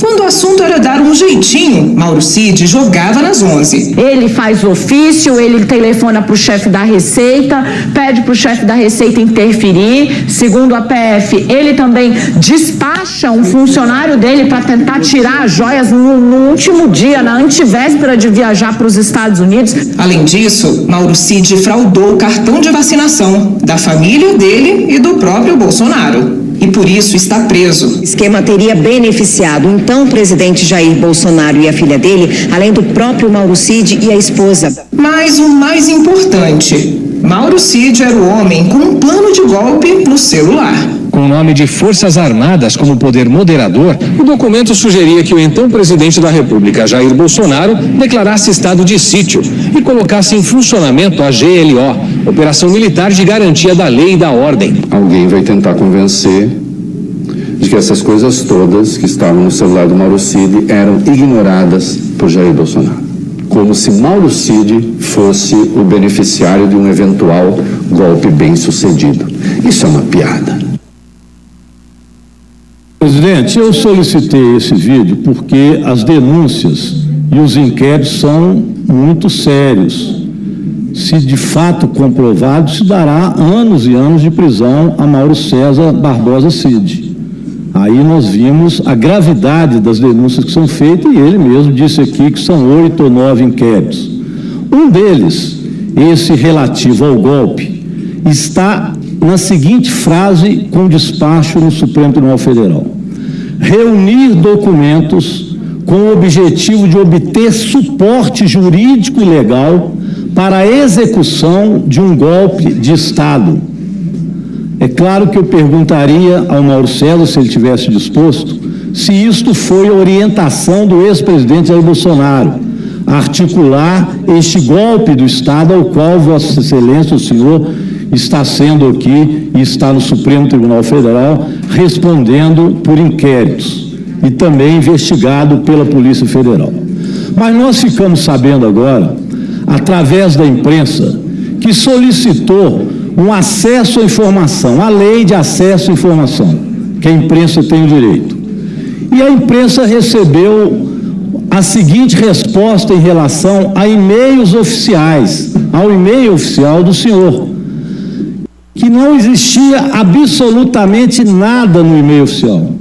Quando o assunto era dar um jeitinho, Mauro Cid jogava nas 11. Ele faz ofício, ele telefona para o chefe da Receita, pede para o chefe da Receita interferir. Segundo a PF, ele também despacha um funcionário dele para tentar tirar as joias no último dia, na antevéspera de viajar para os Estados Unidos. Além disso, Mauro Cid fraudou o cartão de vacinação da família dele e do próprio Bolsonaro. E por isso está preso. O esquema teria beneficiado o então presidente Jair Bolsonaro e a filha dele, além do próprio Mauro Cid e a esposa. Mas o mais importante, Mauro Cid era o homem com um plano de golpe no celular. Com o nome de Forças Armadas como poder moderador, o documento sugeria que o então presidente da República, Jair Bolsonaro, declarasse estado de sítio e colocasse em funcionamento a GLO, Operação Militar de Garantia da Lei e da Ordem. Alguém vai tentar convencer de que essas coisas todas que estavam no celular do Mauro Cid eram ignoradas por Jair Bolsonaro. Como se Mauro Cid fosse o beneficiário de um eventual golpe bem-sucedido. Isso é uma piada. Presidente, eu solicitei esse vídeo porque as denúncias e os inquéritos são muito sérios. Se de fato comprovado, se dará anos e anos de prisão a Mauro César Barbosa Cid. Aí nós vimos a gravidade das denúncias que são feitas e ele mesmo disse aqui que são 8 ou 9 inquéritos. Um deles, esse relativo ao golpe, está na seguinte frase com despacho no Supremo Tribunal Federal: reunir documentos com o objetivo de obter suporte jurídico e legal para a execução de um golpe de Estado. É claro que eu perguntaria ao Mauro César, se ele tivesse disposto, se isto foi orientação do ex-presidente Jair Bolsonaro, a articular este golpe do Estado ao qual Vossa Excelência, o senhor, está sendo aqui e está no Supremo Tribunal Federal respondendo por inquéritos e também investigado pela Polícia Federal. Mas nós ficamos sabendo agora, através da imprensa, que solicitou um acesso à informação, a lei de acesso à informação, que a imprensa tem o direito. E a imprensa recebeu a seguinte resposta em relação a e-mails oficiais, ao e-mail oficial do senhor, que não existia absolutamente nada no e-mail oficial.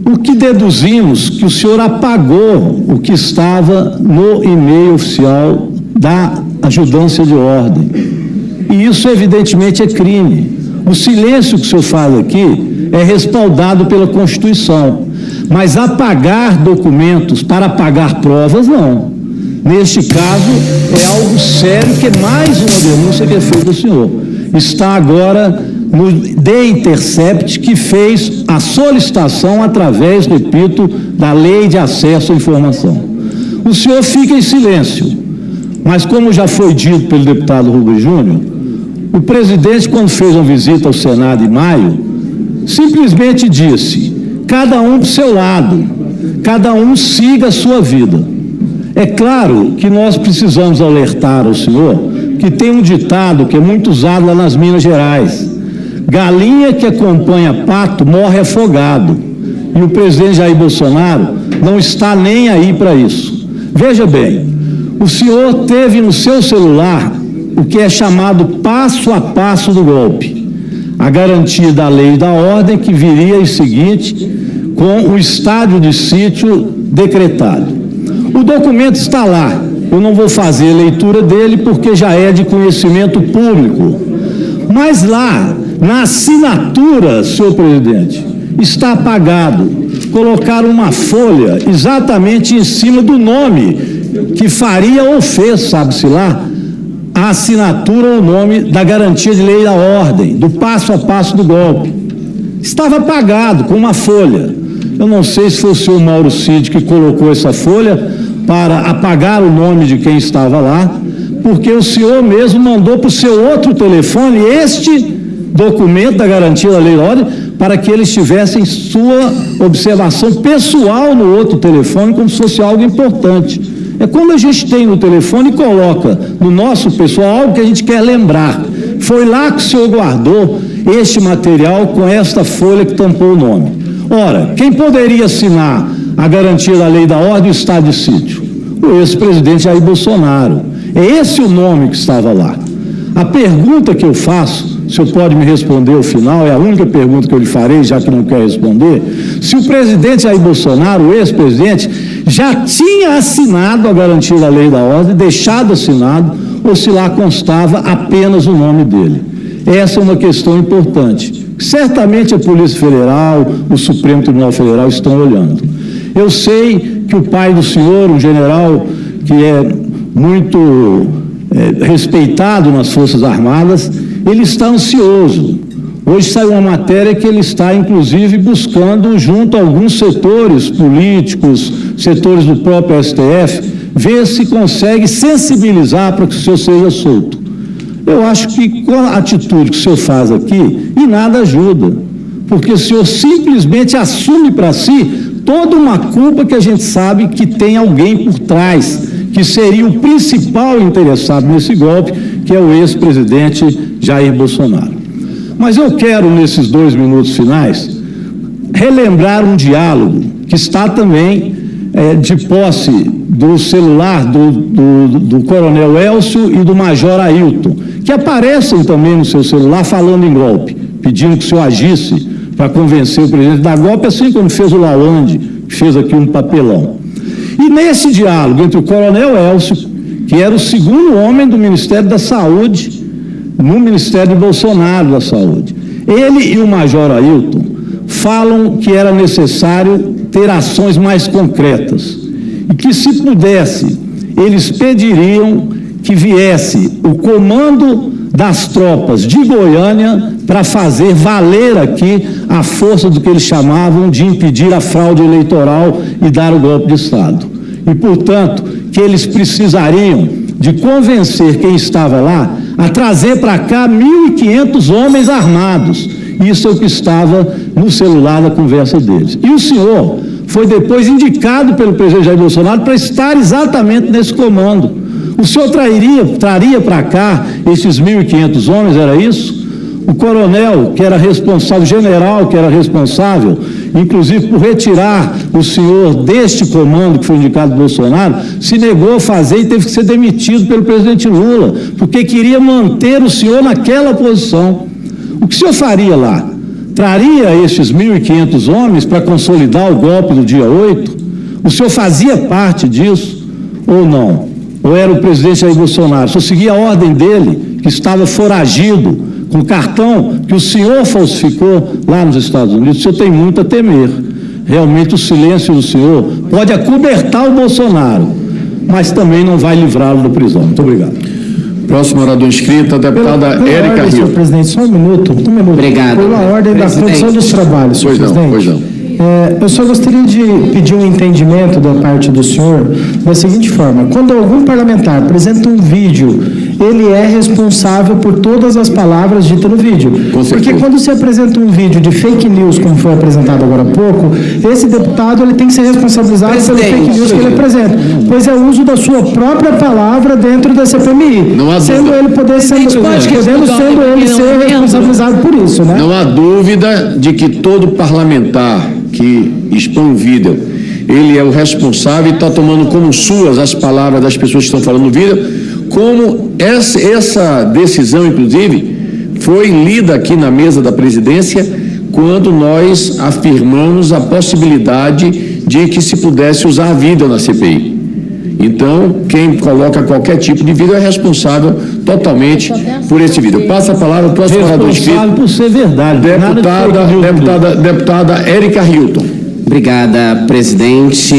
O que deduzimos que o senhor apagou o que estava no e-mail oficial da ajudância de ordem. E isso, evidentemente, é crime. O silêncio que o senhor faz aqui é respaldado pela Constituição. Mas apagar documentos para apagar provas, não. Neste caso, é algo sério, que é mais uma denúncia que é feita do senhor. Está agora no The Intercept, que fez a solicitação através, repito, da Lei de Acesso à Informação. O senhor fica em silêncio, mas como já foi dito pelo deputado Rubens Júnior, o presidente, quando fez uma visita ao Senado em maio, simplesmente disse: cada um para o seu lado, cada um siga a sua vida. É claro que nós precisamos alertar ao senhor que tem um ditado que é muito usado lá nas Minas Gerais: galinha que acompanha pato morre afogado. E o presidente Jair Bolsonaro não está nem aí para isso. Veja bem, o senhor teve no seu celular o que é chamado passo a passo do golpe, a garantia da lei e da ordem, que viria em seguinte, com o estado de sítio decretado. O documento está lá, eu não vou fazer a leitura dele porque já é de conhecimento público, mas lá, na assinatura, senhor presidente, está apagado. Colocaram uma folha exatamente em cima do nome que faria ou fez, sabe-se lá, a assinatura ou o nome da garantia de lei da ordem, do passo a passo do golpe. Estava apagado com uma folha. Eu não sei se foi o senhor Mauro Cid que colocou essa folha para apagar o nome de quem estava lá, porque o senhor mesmo mandou para o seu outro telefone este documento da garantia da lei da ordem para que eles tivessem sua observação pessoal no outro telefone como se fosse algo importante. É quando a gente tem no telefone e coloca no nosso pessoal algo que a gente quer lembrar. Foi lá que o senhor guardou este material com esta folha que tampou o nome. Ora, quem poderia assinar a garantia da lei da ordem e o estado de sítio? O ex-presidente Jair Bolsonaro. É esse o nome que estava lá. A pergunta que eu faço, o senhor pode me responder ao final, é a única pergunta que eu lhe farei, já que não quer responder, se o presidente Jair Bolsonaro, o ex-presidente, já tinha assinado a garantia da lei da ordem, deixado assinado, ou se lá constava apenas o nome dele. Essa é uma questão importante. Certamente a Polícia Federal, o Supremo Tribunal Federal estão olhando. Eu sei que o pai do senhor, um general que é muito respeitado nas Forças Armadas, ele está ansioso. Hoje saiu uma matéria que ele está, inclusive, buscando, junto a alguns setores políticos, setores do próprio STF, ver se consegue sensibilizar para que o senhor seja solto. Eu acho que com a atitude que o senhor faz aqui, e nada ajuda, porque o senhor simplesmente assume para si toda uma culpa que a gente sabe que tem alguém por trás, que seria o principal interessado nesse golpe, que é o ex-presidente Jair Bolsonaro. Mas eu quero, nesses 2 minutos finais, relembrar um diálogo que está também de posse do celular do coronel Elcio e do major Ailton, que aparecem também no seu celular falando em golpe, pedindo que o senhor agisse para convencer o presidente da golpe, assim como fez o Lawande, que fez aqui um papelão. E nesse diálogo entre o coronel Elcio, que era o segundo homem do Ministério da Saúde, no Ministério de Bolsonaro da Saúde, ele e o major Ailton falam que era necessário ter ações mais concretas e que, se pudesse, eles pediriam que viesse o comando das tropas de Goiânia para fazer valer aqui a força do que eles chamavam de impedir a fraude eleitoral e dar o golpe de Estado. E, portanto, que eles precisariam de convencer quem estava lá a trazer para cá 1.500 homens armados. Isso é o que estava no celular da conversa deles. E o senhor foi depois indicado pelo presidente Jair Bolsonaro para estar exatamente nesse comando. O senhor traria para cá esses 1.500 homens, era isso? O coronel, que era responsável, o general, que era responsável, inclusive por retirar o senhor deste comando que foi indicado por Bolsonaro, se negou a fazer e teve que ser demitido pelo presidente Lula, porque queria manter o senhor naquela posição. O que o senhor faria lá? Traria esses 1.500 homens para consolidar o golpe do dia 8? O senhor fazia parte disso ou não? Ou era o presidente Jair Bolsonaro? O senhor seguia a ordem dele, que estava foragido, com o cartão que o senhor falsificou lá nos Estados Unidos? O senhor tem muito a temer. Realmente o silêncio do senhor pode acobertar o Bolsonaro, mas também não vai livrá-lo da prisão. Muito obrigado. Próximo orador inscrito, a deputada Érica Rio. Senhor presidente, só um minuto. Obrigado. Pela ordem da condição dos trabalhos, senhor presidente. Pois não. Eu só gostaria de pedir um entendimento da parte do senhor da seguinte forma: quando algum parlamentar apresenta um vídeo, ele é responsável por todas as palavras ditas no vídeo. Porque quando se apresenta um vídeo de fake news, como foi apresentado agora há pouco, esse deputado ele tem que ser responsabilizado pelo fake news que ele apresenta, pois é o uso da sua própria palavra dentro da CPMI, sendo ele ser responsabilizado por isso, né? Não há dúvida de que todo parlamentar que expõe um vídeo, ele é o responsável e está tomando como suas as palavras das pessoas que estão falando no vídeo, como essa decisão, inclusive, foi lida aqui na mesa da presidência quando nós afirmamos a possibilidade de que se pudesse usar vídeo na CPI. Então, quem coloca qualquer tipo de vídeo é responsável totalmente por esse vídeo. Passa a palavra ao próximo orador inscrito. Responsável por ser verdade. Deputada Érica Hilton. Obrigada, presidente.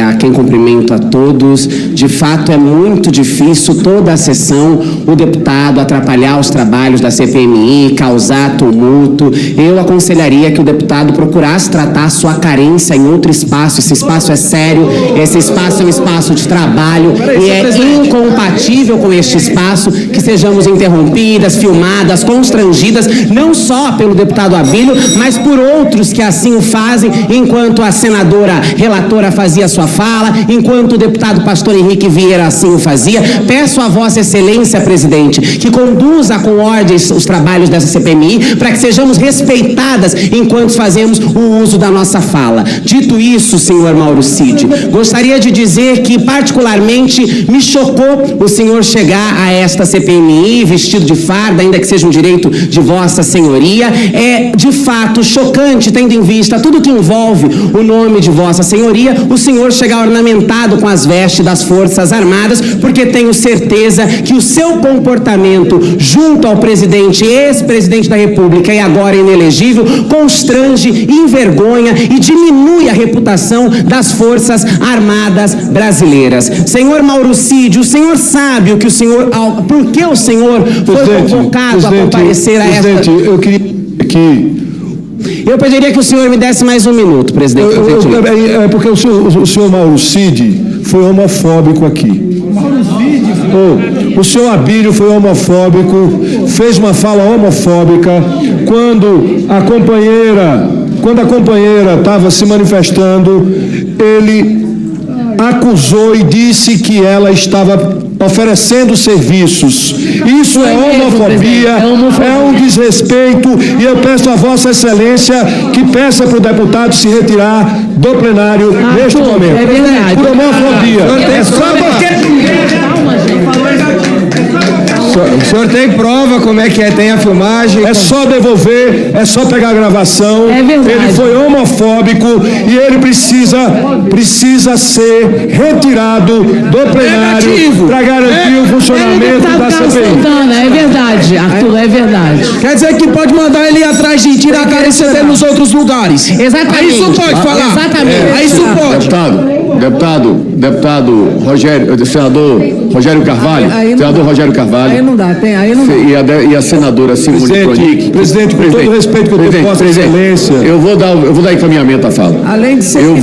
A quem cumprimento a todos. De fato, é muito difícil toda a sessão o deputado atrapalhar os trabalhos da CPMI, causar tumulto. Eu aconselharia que o deputado procurasse tratar sua carência em outro espaço. Esse espaço é sério, esse espaço é um espaço de trabalho e é incompatível com este espaço que sejamos interrompidas, filmadas, constrangidas, não só pelo deputado Abílio, mas por outros que assim o fazem, enquanto a senadora relatora fazia sua fala, enquanto o deputado Pastor Henrique Vieira assim o fazia. Peço a Vossa Excelência, presidente, que conduza com ordem os trabalhos dessa CPMI para que sejamos respeitadas enquanto fazemos o uso da nossa fala. Dito isso, senhor Mauro Cid, gostaria de dizer que particularmente me chocou o senhor chegar a esta CPMI vestido de farda, ainda que seja um direito de Vossa Senhoria. É de fato chocante, tendo em vista tudo que envolve o nome de Vossa Senhoria, o senhor chegar ornamentado com as vestes das Forças Armadas, porque tenho certeza que o seu comportamento junto ao presidente, ex-presidente da República e agora inelegível, constrange, envergonha e diminui a reputação das Forças Armadas brasileiras. Senhor Mauro Cid, o senhor sabe o que o senhor, por que o senhor foi convocado a comparecer a esta... Presidente, eu queria que... Eu pediria que o senhor me desse mais um minuto, presidente. É porque o senhor Mauro Cid foi homofóbico aqui. O senhor Abílio foi homofóbico, fez uma fala homofóbica quando a companheira estava se manifestando, ele acusou e disse que ela estava oferecendo serviços. Isso é homofobia, é um desrespeito, e eu peço a Vossa Excelência que peça para o deputado se retirar do plenário neste momento. É verdade. Por homofobia. É só o senhor tem prova como é que é, tem a filmagem? É só devolver, é só pegar a gravação. É verdade. Ele foi homofóbico e ele precisa ser retirado do plenário para garantir o funcionamento da CPI. É verdade, Arthur, é verdade. Quer dizer que pode mandar ele ir atrás de tirar a carência dele nos outros lugares. Exatamente. Aí isso pode falar. Exatamente. Aí isso pode. Deputado senador Rogério Carvalho, senador Rogério Carvalho. Aí não dá, aí não dá. E a senadora Simone Tronic. Presidente, com todo o respeito que eu tenho, Vossa Excelência. Eu vou dar encaminhamento à fala. Além de ser. Eu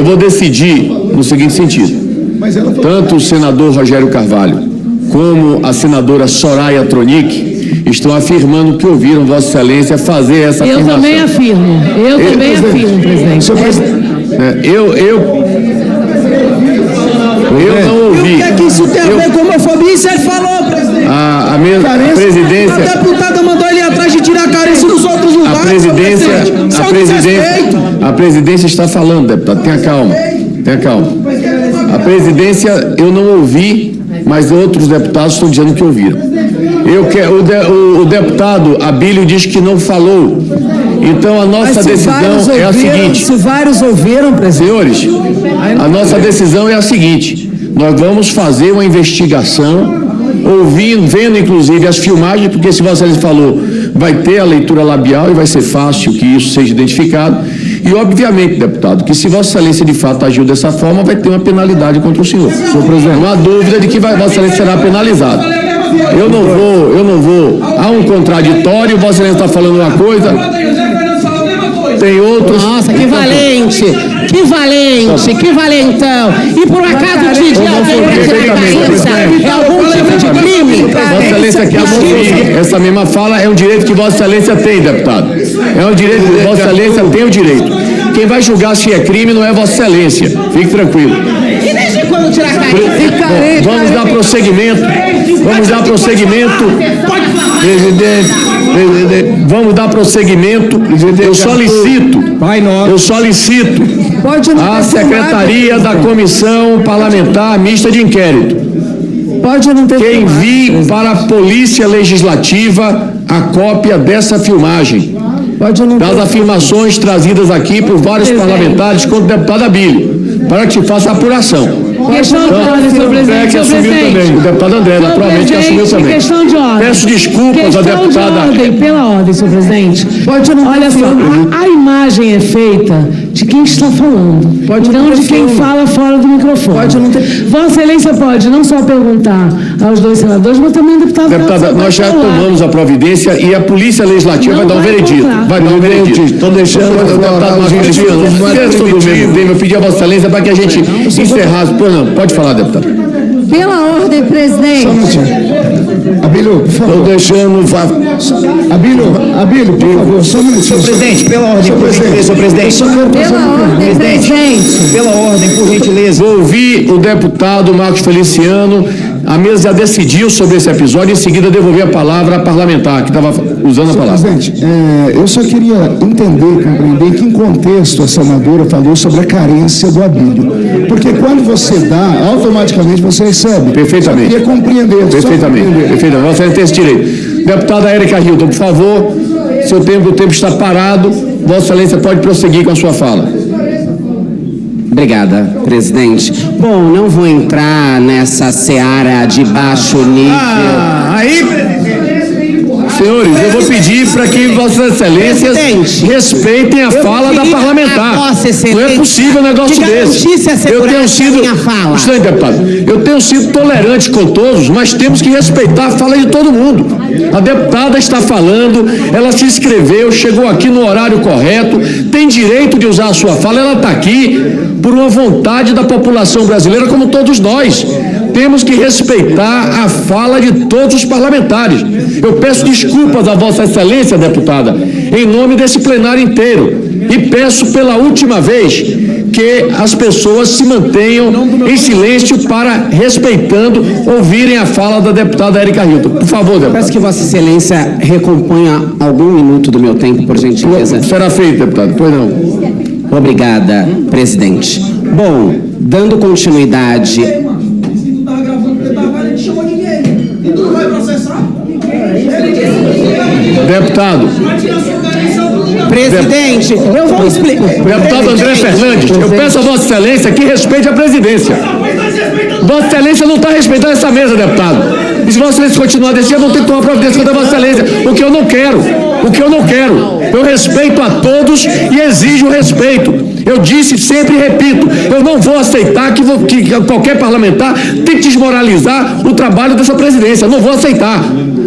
vou decidir no seguinte sentido. Tanto o senador Rogério Carvalho como a senadora Soraya Tronic estão afirmando que ouviram Vossa Excelência fazer essa afirmação. Eu também afirmo, presidente. Eu não ouvi. O que é que isso tem a ver com homofobia? Isso ele falou, presidente. A presidência... A deputada mandou ele ir atrás de tirar a carência dos outros lugares. A presidência está falando, deputado. Tenha calma. A presidência eu não ouvi, mas outros deputados estão dizendo que ouviram. O deputado Abílio diz que não falou. Então a nossa decisão é a seguinte. Se vários ouviram, presidente. Senhores, a nossa decisão é a seguinte: nós vamos fazer uma investigação, vendo inclusive as filmagens, porque se Vossa Excelência falou, vai ter a leitura labial e vai ser fácil que isso seja identificado. E obviamente, deputado, que se Vossa Excelência de fato agiu dessa forma, vai ter uma penalidade contra o senhor. Senhor presidente, não há dúvida de que Vossa Excelência será penalizado. Eu não vou. Há um contraditório, Vossa Excelência está falando uma coisa, tem outros. Nossa, que valente, valentão. E por acaso de é algum tipo de crime? Vossa Excelência quer assumir essa mesma fala, é um direito que Vossa Excelência tem, deputado. É um direito que Vossa Excelência tem o direito. Quem vai julgar se é crime não é Vossa Excelência. Fique tranquilo. E desde quando tirar carência? Vamos dar prosseguimento. Presidente, vamos dar prosseguimento. Eu solicito a Secretaria da Comissão Parlamentar Mista de Inquérito que envie para a Polícia Legislativa a cópia dessa filmagem, das afirmações trazidas aqui por vários parlamentares contra o deputado Abílio, para que se faça a apuração. Questão de ordem, senhor presidente. Que assumiu também. O deputado André, naturalmente, que assumiu também. Questão de ordem. Peço desculpas à deputada. Questão de ordem, pela ordem, senhor presidente. Olha só, a imagem é feita de quem está falando, não de quem fala fora do microfone. Vossa Excelência pode não só perguntar aos dois senadores, mas também ao deputado. Deputada, nós já tomamos a providência e a Polícia Legislativa vai dar um veredito. Vai dar um veredito. Estou deixando o deputado Marcos Feliciano. Eu pedi a Vossa Excelência para que a gente encerrasse. Pode falar, deputado. Pela ordem, presidente. Só um minutinho. Abílio, por favor. Estou deixando. Abílio, por favor, só um minutinho. Senhor presidente, pela ordem, senhor por gentileza, senhor presidente. Pela ordem, presidente. Pela ordem, por gentileza. Vou ouvir o deputado Marcos Feliciano. A mesa já decidiu sobre esse episódio. Em seguida, devolver a palavra à parlamentar, que estava usando a palavra. Presidente, eu só queria entender, compreender em que contexto a senadora falou sobre a carência do Abílio. Porque quando você dá, automaticamente você recebe. Perfeitamente. Só queria compreender. Perfeitamente. Perfeitamente. Você tem esse direito. Deputada Érica Hilton, por favor, o tempo está parado. Vossa Excelência pode prosseguir com a sua fala. Obrigada, presidente. Bom, não vou entrar nessa seara de baixo nível. Senhores, eu vou pedir para que Vossas Excelências respeitem a fala da parlamentar. Não é possível um negócio desse. Eu tenho sido, deputado, eu tenho sido tolerante com todos, mas temos que respeitar a fala de todo mundo. A deputada está falando, ela se inscreveu, chegou aqui no horário correto, tem direito de usar a sua fala, ela está aqui por uma vontade da população brasileira, como todos nós. Temos que respeitar a fala de todos os parlamentares. Eu peço desculpas a Vossa Excelência, deputada, em nome desse plenário inteiro. E peço pela última vez que as pessoas se mantenham em silêncio para, respeitando, ouvirem a fala da deputada Érica Hilton. Por favor, deputada. Peço que Vossa Excelência recomponha algum minuto do meu tempo, por gentileza. Será feito, deputado. Pois não. Obrigada, presidente. Bom, dando continuidade... Deputado. Presidente, eu vou explicar. Deputado André Fernandes, eu peço a Vossa Excelência que respeite a presidência. Vossa Excelência não está respeitando essa mesa, deputado. E se Vossa Excelência continuar desse jeito, eu vou ter que tomar providência contra Vossa Excelência. O que eu não quero. Eu respeito a todos e exijo respeito. Eu disse, sempre repito, eu não vou aceitar que qualquer parlamentar tente desmoralizar o trabalho dessa presidência. Não vou aceitar.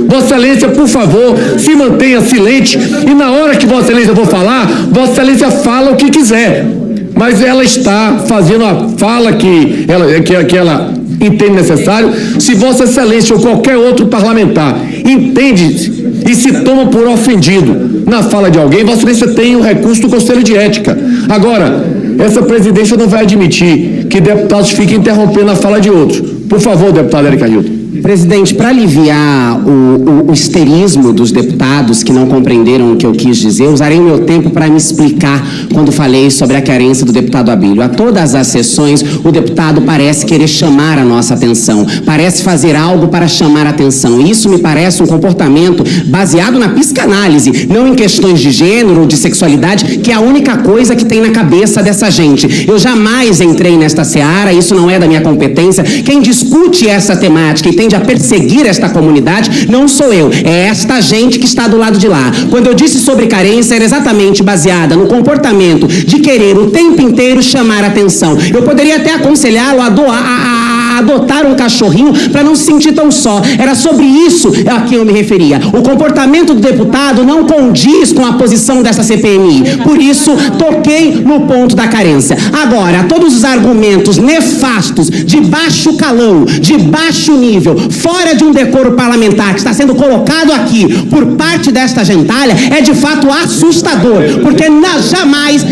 Vossa Excelência, por favor, se mantenha silente e na hora que Vossa Excelência for falar, Vossa Excelência fala o que quiser. Mas ela está fazendo a fala que ela entende necessário. Se Vossa Excelência ou qualquer outro parlamentar entende e se toma por ofendido na fala de alguém, Vossa Excelência tem o recurso do Conselho de Ética. Agora, essa presidência não vai admitir que deputados fiquem interrompendo a fala de outros. Por favor, deputada Érica Hilton. Presidente, para aliviar o histerismo dos deputados que não compreenderam o que eu quis dizer, usarei o meu tempo para me explicar quando falei sobre a carência do deputado Abílio. A todas as sessões, o deputado parece querer chamar a nossa atenção, parece fazer algo para chamar a atenção. E isso me parece um comportamento baseado na psicanálise, não em questões de gênero ou de sexualidade, que é a única coisa que tem na cabeça dessa gente. Eu jamais entrei nesta seara, isso não é da minha competência. Quem discute essa temática e tende a perseguir esta comunidade não sou eu, é esta gente que está do lado de lá. Quando eu disse sobre carência, era exatamente baseada no comportamento de querer o tempo inteiro chamar a atenção. Eu poderia até aconselhá-lo a adotar um cachorrinho para não se sentir tão só. Era sobre isso a que eu me referia. O comportamento do deputado não condiz com a posição dessa CPMI. Por isso, toquei no ponto da carência. Agora, todos os argumentos nefastos, de baixo calão, de baixo nível, fora de um decoro parlamentar que está sendo colocado aqui por parte desta gentalha, é de fato assustador, porque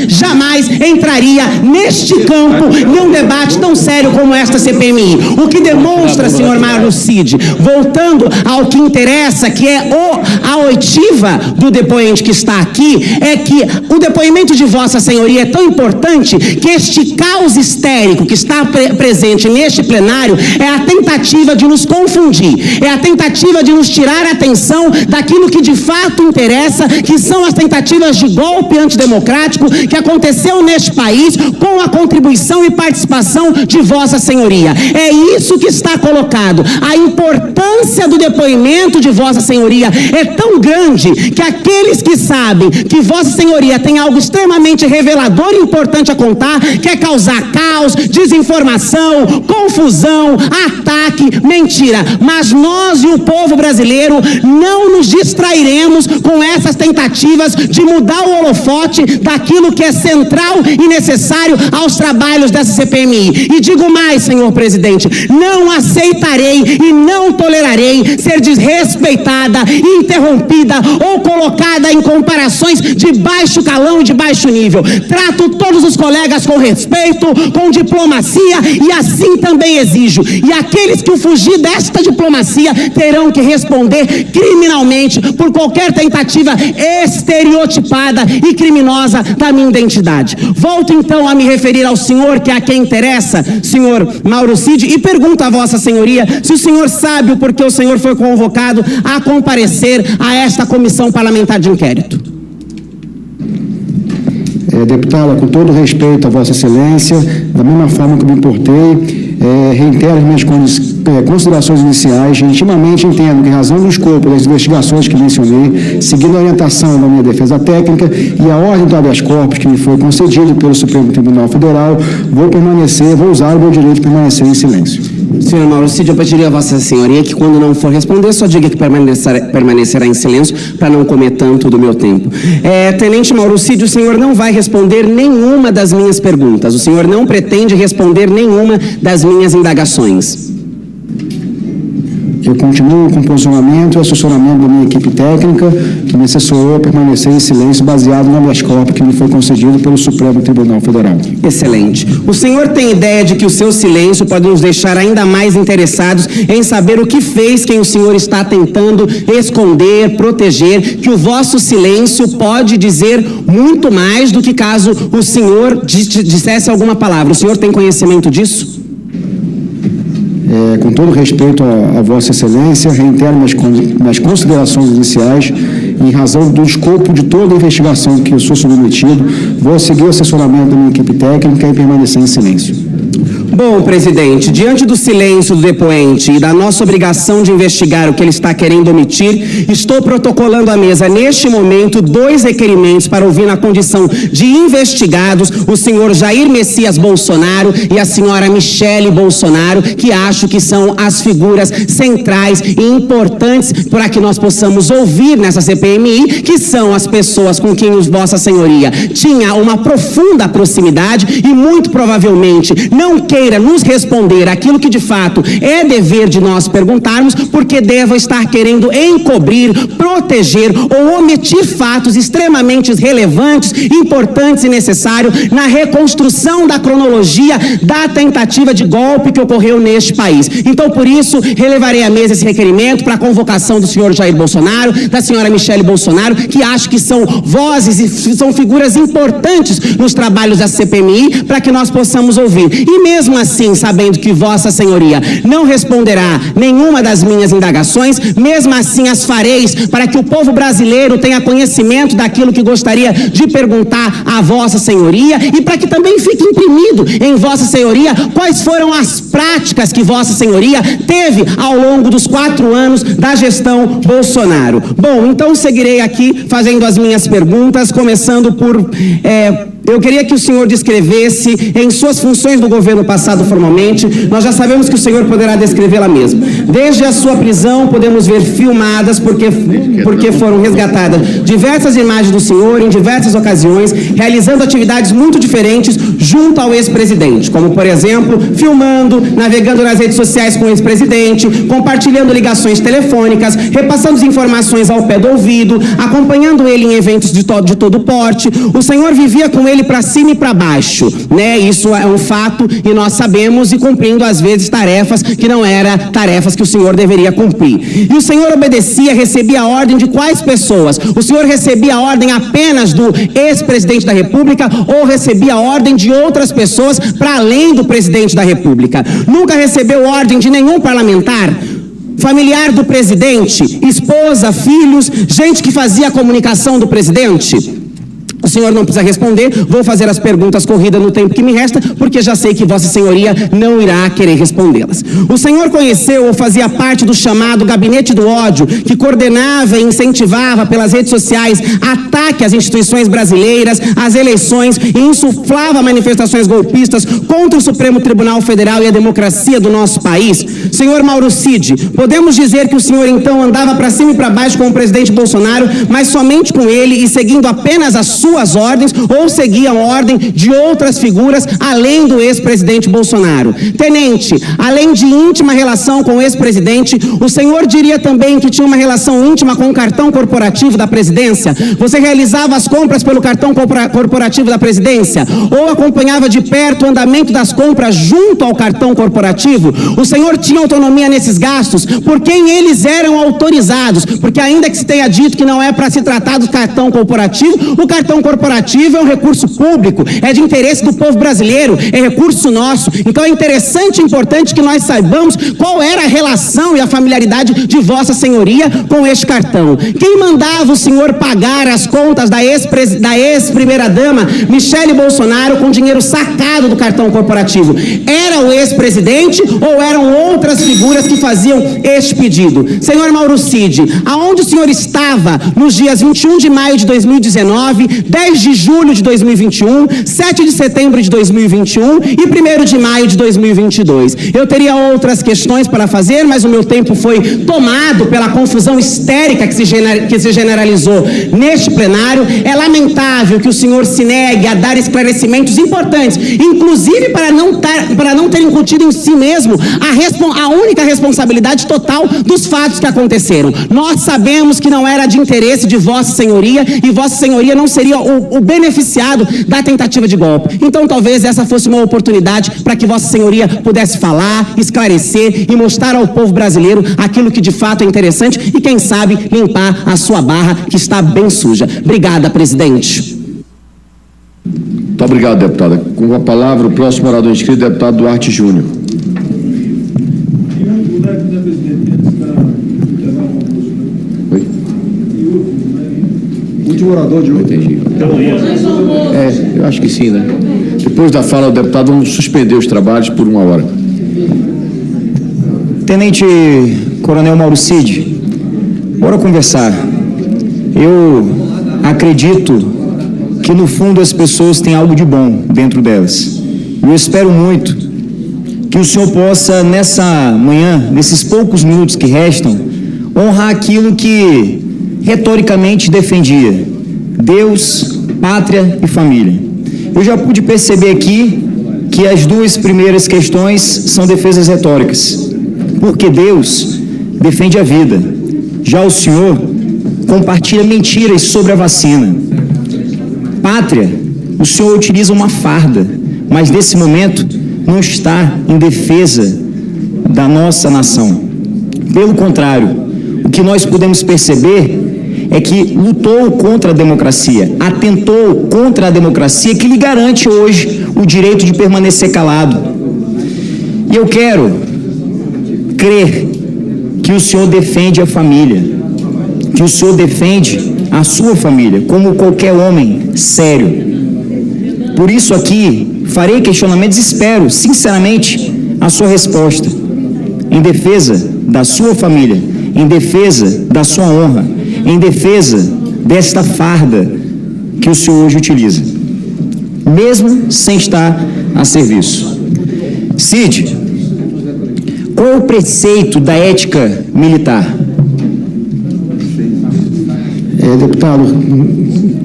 jamais entraria neste campo num debate tão sério como esta CPMI. CPMI. O que demonstra, senhor Mauro Cid, voltando ao que interessa, que é a oitiva do depoente que está aqui, é que o depoimento de Vossa Senhoria é tão importante que este caos histérico que está presente neste plenário é a tentativa de nos confundir, é a tentativa de nos tirar a atenção daquilo que de fato interessa, que são as tentativas de golpe antidemocrático que aconteceu neste país com a contribuição e participação de Vossa Senhoria. É isso que está colocado. A importância do depoimento de Vossa Senhoria é tão grande que aqueles que sabem que Vossa Senhoria tem algo extremamente revelador e importante a contar, quer causar caos, desinformação, confusão, ataque, mentira. Mas nós e o povo brasileiro não nos distrairemos com essas tentativas de mudar o holofote daquilo que é central e necessário aos trabalhos dessa CPMI. E digo mais, senhor presidente, não aceitarei e não tolerarei ser desrespeitada, interrompida ou colocada em comparações de baixo calão e de baixo nível. Trato todos os colegas com respeito, com diplomacia, e assim também exijo. E aqueles que fugir desta diplomacia terão que responder criminalmente por qualquer tentativa estereotipada e criminosa da minha identidade. Volto então a me referir ao senhor, que é a quem interessa, senhor Mauro Cid, e pergunto a Vossa Senhoria se o senhor sabe o porquê o senhor foi convocado a comparecer a esta comissão parlamentar de inquérito. Deputada, com todo respeito a Vossa Excelência, da mesma forma que me importei, reitero as minhas considerações iniciais. Intimamente entendo que, em razão do escopo das investigações que mencionei, seguindo a orientação da minha defesa técnica e a ordem do habeas corpus que me foi concedido pelo Supremo Tribunal Federal, vou usar o meu direito de permanecer em silêncio. Senhor Mauro Cid, eu pediria a Vossa Senhoria que, quando não for responder, só diga que permanecerá em silêncio para não comer tanto do meu tempo. Tenente Mauro Cid, o senhor não vai responder nenhuma das minhas perguntas. O senhor não pretende responder nenhuma das minhas indagações. Eu continuo com o posicionamento e assessoramento da minha equipe técnica, que me assessorou a permanecer em silêncio baseado no habeas corpus que me foi concedido pelo Supremo Tribunal Federal. Excelente. O senhor tem ideia de que o seu silêncio pode nos deixar ainda mais interessados em saber o que fez quem o senhor está tentando esconder, proteger, que o vosso silêncio pode dizer muito mais do que caso o senhor dissesse alguma palavra. O senhor tem conhecimento disso? Com todo respeito a Vossa Excelência, reitero minhas considerações iniciais, em razão do escopo de toda a investigação que eu sou submetido, vou seguir o assessoramento da minha equipe técnica e permanecer em silêncio. Bom, presidente, diante do silêncio do depoente e da nossa obrigação de investigar o que ele está querendo omitir, estou protocolando à mesa, neste momento, 2 requerimentos para ouvir na condição de investigados o senhor Jair Messias Bolsonaro e a senhora Michele Bolsonaro, que acho que são as figuras centrais e importantes para que nós possamos ouvir nessa CPMI, que são as pessoas com quem Vossa Senhoria tinha uma profunda proximidade e muito provavelmente não queira nos responder aquilo que de fato é dever de nós perguntarmos, porque deva estar querendo encobrir, proteger ou omitir fatos extremamente relevantes, importantes e necessários na reconstrução da cronologia da tentativa de golpe que ocorreu neste país. Então, por isso, relevarei à mesa esse requerimento para a convocação do senhor Jair Bolsonaro, da senhora Michele Bolsonaro, que acho que são vozes e são figuras importantes nos trabalhos da CPMI, para que nós possamos ouvir. E mesmo assim, sabendo que Vossa Senhoria não responderá nenhuma das minhas indagações, mesmo assim as fareis para que o povo brasileiro tenha conhecimento daquilo que gostaria de perguntar a Vossa Senhoria e para que também fique imprimido em Vossa Senhoria quais foram as práticas que Vossa Senhoria teve ao longo dos 4 anos da gestão Bolsonaro. Bom, então seguirei aqui fazendo as minhas perguntas, começando por... eu queria que o senhor descrevesse em suas funções do governo passado formalmente. Nós já sabemos que o senhor poderá descrevê-la mesmo. Desde a sua prisão podemos ver filmadas, porque foram resgatadas diversas imagens do senhor em diversas ocasiões, realizando atividades muito diferentes junto ao ex-presidente, como por exemplo, filmando, navegando nas redes sociais com o ex-presidente, compartilhando ligações telefônicas, repassando as informações ao pé do ouvido, acompanhando ele em eventos de todo porte. O senhor vivia com ele para cima e para baixo, né? Isso é um fato e nós sabemos, e cumprindo às vezes tarefas que não eram tarefas que o senhor deveria cumprir. E o senhor obedecia, recebia a ordem de quais pessoas? O senhor recebia a ordem apenas do ex-presidente da República ou recebia a ordem de outras pessoas para além do presidente da República? Nunca recebeu ordem de nenhum parlamentar? Familiar do presidente, esposa, filhos, gente que fazia a comunicação do presidente? O senhor não precisa responder, vou fazer as perguntas corridas no tempo que me resta, porque já sei que Vossa Senhoria não irá querer respondê-las. O senhor conheceu ou fazia parte do chamado Gabinete do Ódio, que coordenava e incentivava pelas redes sociais ataque às instituições brasileiras, às eleições e insuflava manifestações golpistas contra o Supremo Tribunal Federal e a democracia do nosso país? Senhor Mauro Cid, podemos dizer que o senhor então andava para cima e para baixo com o presidente Bolsonaro, mas somente com ele e seguindo apenas as suas ordens, ou seguiam ordem de outras figuras além do ex-presidente Bolsonaro? Tenente, além de íntima relação com o ex-presidente, o senhor diria também que tinha uma relação íntima com o cartão corporativo da presidência? Você realizava as compras pelo cartão corporativo da presidência? Ou acompanhava de perto o andamento das compras junto ao cartão corporativo? O senhor tinha autonomia nesses gastos? Por quem eles eram autorizados? Porque ainda que se tenha dito que não é para se tratar do cartão corporativo, o cartão corporativo é um recurso público, é de interesse do povo brasileiro, é recurso nosso. Então é interessante e importante que nós saibamos qual era a relação e a familiaridade de Vossa Senhoria com este cartão. Quem mandava o senhor pagar as contas da ex-primeira-dama Michele Bolsonaro com dinheiro sacado do cartão corporativo? Era o ex-presidente ou eram outras figuras que faziam este pedido? Senhor Mauro Cid, aonde o senhor estava nos dias 21 de maio de 2019, 10 de julho de 2021, 7 de setembro de 2021 e 1º de maio de 2022. Eu teria outras questões para fazer, mas o meu tempo foi tomado pela confusão histérica que se generalizou neste plenário. É lamentável que o senhor se negue a dar esclarecimentos importantes, inclusive para não ter incutido em si mesmo a única responsabilidade total dos fatos que aconteceram. Nós sabemos que não era de interesse de Vossa Senhoria e Vossa Senhoria não seria o beneficiado da tentativa de golpe. Então talvez essa fosse uma oportunidade para que Vossa Senhoria pudesse falar, esclarecer e mostrar ao povo brasileiro aquilo que de fato é interessante e quem sabe limpar a sua barra que está bem suja. Obrigada, presidente. Muito obrigado, deputada. Com a palavra, o próximo orador inscrito, deputado Duarte Júnior. Último orador de hoje. Entendi. Eu acho que sim, né? Depois da fala do deputado, vamos suspender os trabalhos por 1 hora. Tenente Coronel Mauro Cid, bora conversar. Eu acredito que no fundo as pessoas têm algo de bom dentro delas. Eu espero muito que o senhor possa, nessa manhã, nesses poucos minutos que restam, honrar aquilo que retoricamente defendia: Deus, pátria e família. Eu já pude perceber aqui que as duas primeiras questões são defesas retóricas, porque Deus defende a vida, já o senhor compartilha mentiras sobre a vacina. Pátria, o senhor utiliza uma farda, mas nesse momento não está em defesa da nossa nação. Pelo contrário, o que nós podemos perceber é que lutou contra a democracia, atentou contra a democracia que lhe garante hoje o direito de permanecer calado. E eu quero crer que o senhor defende a família, que o senhor defende a sua família, como qualquer homem sério. Por isso aqui farei questionamentos e espero, sinceramente, a sua resposta, em defesa da sua família, em defesa da sua honra, em defesa desta farda que o senhor hoje utiliza, mesmo sem estar a serviço. Cid, qual é o preceito da ética militar? Deputado,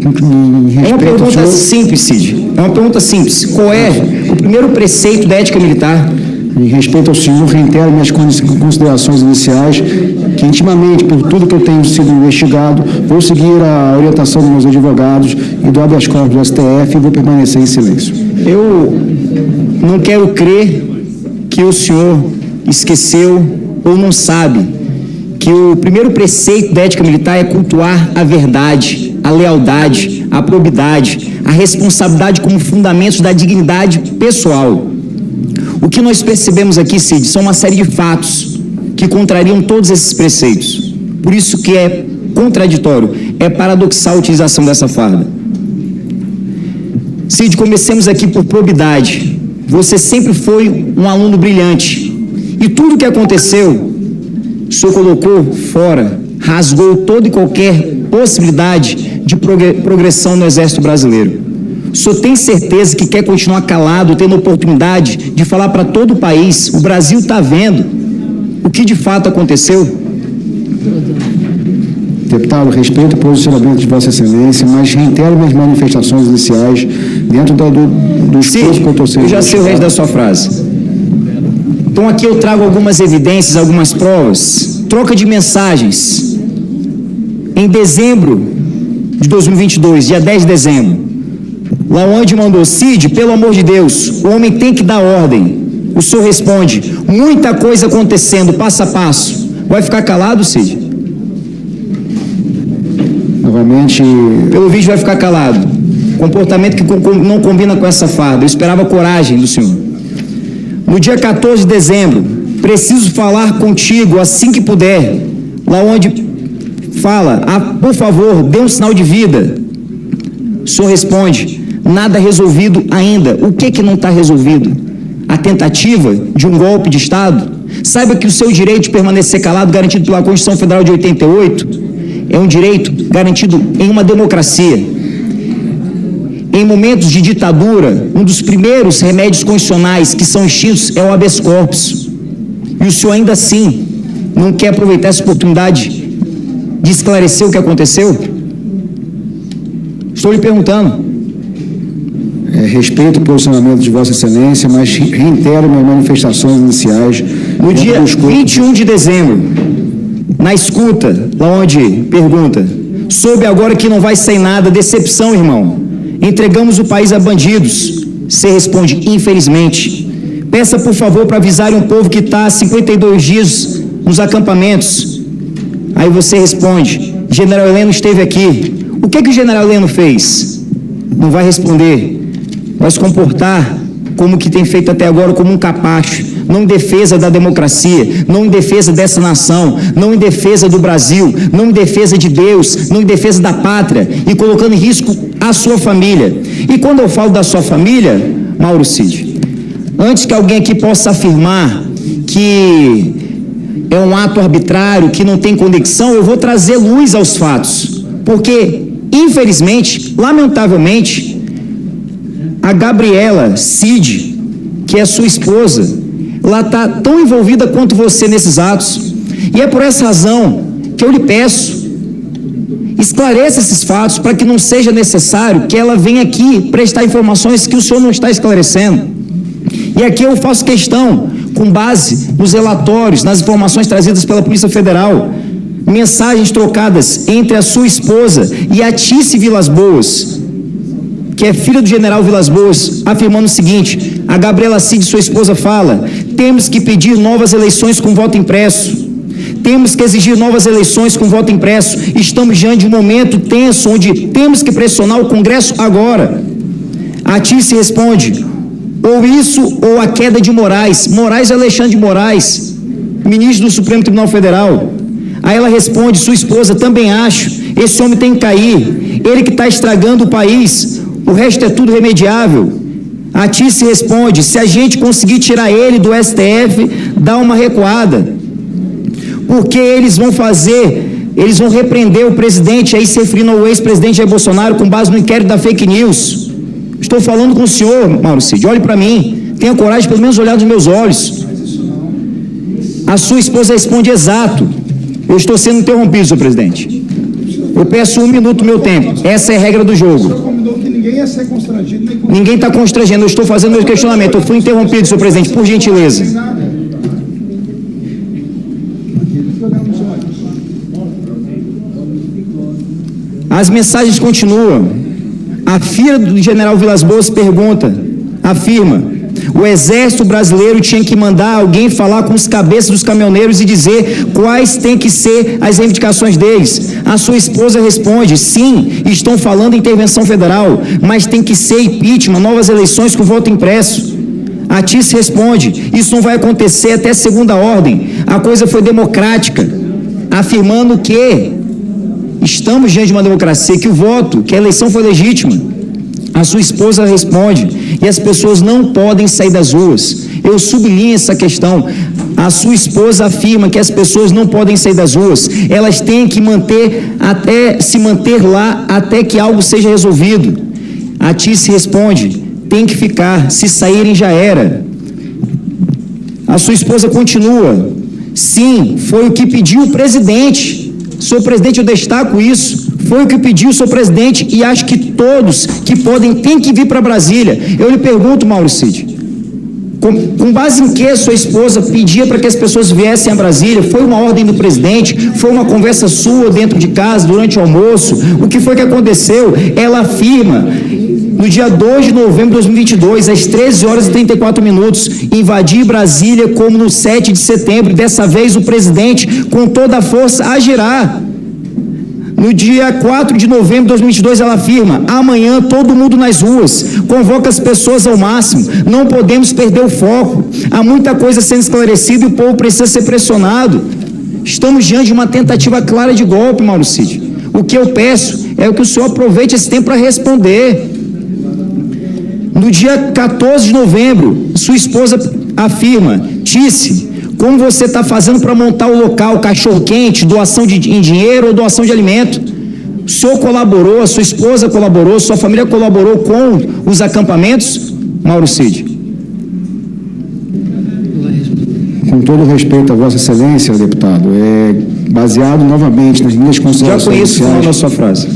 é uma pergunta simples, Cid. É uma pergunta simples. Qual é o primeiro preceito da ética militar? Em respeito ao senhor, reitero minhas considerações iniciais, que intimamente, por tudo que eu tenho sido investigado, vou seguir a orientação dos meus advogados e do habeas corpus do STF e vou permanecer em silêncio. Eu não quero crer que o senhor esqueceu ou não sabe que o primeiro preceito da ética militar é cultuar a verdade, a lealdade, a probidade, a responsabilidade como fundamentos da dignidade pessoal. O que nós percebemos aqui, Cid, são uma série de fatos que contrariam todos esses preceitos. Por isso que é contraditório, é paradoxal a utilização dessa farda. Cid, comecemos aqui por probidade. Você sempre foi um aluno brilhante. E tudo o que aconteceu, o senhor colocou fora, rasgou toda e qualquer possibilidade de progressão no Exército Brasileiro. O senhor tem certeza que quer continuar calado, tendo oportunidade de falar para todo o país, o Brasil está vendo o que de fato aconteceu? Deputado, respeito o posicionamento de Vossa Excelência, mas reitero minhas manifestações iniciais dentro do esforço que eu estou sendo. Eu já sei o resto da sua frase. Então aqui eu trago algumas evidências, algumas provas. Troca de mensagens. Em dezembro de 2022, dia 10 de dezembro, lá onde mandou: Cid, pelo amor de Deus, o homem tem que dar ordem. O senhor responde: muita coisa acontecendo, passo a passo. Vai ficar calado, Cid? Novamente, pelo vídeo vai ficar calado. Comportamento que não combina com essa farda. Eu esperava coragem do senhor. No dia 14 de dezembro, preciso falar contigo assim que puder. Lá onde fala: por favor, dê um sinal de vida. O senhor responde: nada resolvido ainda. O que não está resolvido? A tentativa de um golpe de Estado? Saiba que o seu direito de permanecer calado, garantido pela Constituição Federal de 88, é um direito garantido em uma democracia. Em momentos de ditadura, um dos primeiros remédios constitucionais que são extintos é o habeas corpus. E o senhor ainda assim não quer aproveitar essa oportunidade de esclarecer o que aconteceu? Estou lhe perguntando. Respeito o posicionamento de Vossa Excelência, mas reitero minhas manifestações iniciais. No dia 21 de dezembro, na escuta, lá onde pergunta: soube agora que não vai sair nada, decepção, irmão. Entregamos o país a bandidos. Você responde: infelizmente. Peça por favor para avisarem um povo que está há 52 dias nos acampamentos. Aí você responde: General Heleno esteve aqui. O que o General Heleno fez? Não vai responder. Vai se comportar como que tem feito até agora, como um capacho, não em defesa da democracia, não em defesa dessa nação, não em defesa do Brasil, não em defesa de Deus, não em defesa da pátria, e colocando em risco a sua família. E quando eu falo da sua família, Mauro Cid, antes que alguém aqui possa afirmar que é um ato arbitrário, que não tem conexão, eu vou trazer luz aos fatos, porque, infelizmente, lamentavelmente, a Gabriela Cid, que é sua esposa, ela está tão envolvida quanto você nesses atos. E é por essa razão que eu lhe peço: esclareça esses fatos para que não seja necessário que ela venha aqui prestar informações que o senhor não está esclarecendo. E aqui eu faço questão, com base nos relatórios, nas informações trazidas pela Polícia Federal, mensagens trocadas entre a sua esposa e a Tice Vilas Boas, que é filha do general Vilas Boas, afirmando o seguinte: a Gabriela Cid, sua esposa, fala: temos que pedir novas eleições com voto impresso, temos que exigir novas eleições com voto impresso, estamos diante de um momento tenso, onde temos que pressionar o Congresso agora. A Tice responde: ou isso ou a queda de Moraes. Moraes é Alexandre de Moraes, ministro do Supremo Tribunal Federal. Aí ela responde, sua esposa: também acho, esse homem tem que cair, ele que está estragando o país, o resto é tudo remediável. A Tice responde: se a gente conseguir tirar ele do STF, dá uma recuada, porque eles vão repreender o presidente, aí se referindo ao ex-presidente Jair Bolsonaro, com base no inquérito da fake news. Estou falando com o senhor, Mauro Cid, olhe para mim, tenha coragem de pelo menos olhar nos meus olhos. A sua esposa responde: exato, eu estou sendo interrompido, senhor presidente. Eu peço 1 minuto do meu tempo, essa é a regra do jogo. Ninguém ia ser constrangido. Ninguém está constrangendo, eu estou fazendo meu questionamento. Eu fui interrompido, senhor presidente, por gentileza. As mensagens continuam. A filha do general Vilas Boas afirma, o exército brasileiro tinha que mandar alguém falar com os cabeças dos caminhoneiros e dizer quais têm que ser as reivindicações deles. A sua esposa responde, sim, estão falando em intervenção federal, mas tem que ser impeachment, novas eleições com voto impresso. A Tice responde, isso não vai acontecer até segunda ordem, a coisa foi democrática, afirmando que estamos diante de uma democracia, que o voto, que a eleição foi legítima. A sua esposa responde, e as pessoas não podem sair das ruas. Eu sublinho essa questão. A sua esposa afirma que as pessoas não podem sair das ruas. Elas têm que se manter lá até que algo seja resolvido. A Tice responde, tem que ficar, se saírem já era. A sua esposa continua, sim, foi o que pediu o presidente. Senhor presidente, eu destaco isso. Foi o que pediu o senhor presidente e acho que todos que podem têm que vir para Brasília. Eu lhe pergunto, Mauro Cid, com base em que sua esposa pedia para que as pessoas viessem a Brasília? Foi uma ordem do presidente? Foi uma conversa sua dentro de casa, durante o almoço? O que foi que aconteceu? Ela afirma, no dia 2 de novembro de 2022, às 13 horas e 34 minutos, invadir Brasília como no 7 de setembro. Dessa vez o presidente, com toda a força, agirá. No dia 4 de novembro de 2022, ela afirma, amanhã todo mundo nas ruas, convoca as pessoas ao máximo, não podemos perder o foco, há muita coisa sendo esclarecida e o povo precisa ser pressionado. Estamos diante de uma tentativa clara de golpe, Mauro Cid. O que eu peço é que o senhor aproveite esse tempo para responder. No dia 14 de novembro, sua esposa afirma, Tice, como você está fazendo para montar o local, cachorro-quente, doação em dinheiro ou doação de alimento? O senhor colaborou, a sua esposa colaborou, sua família colaborou com os acampamentos? Mauro Cid. Com todo respeito a Vossa Excelência, deputado, baseado novamente nas minhas considerações. Já conheço o final da sua frase.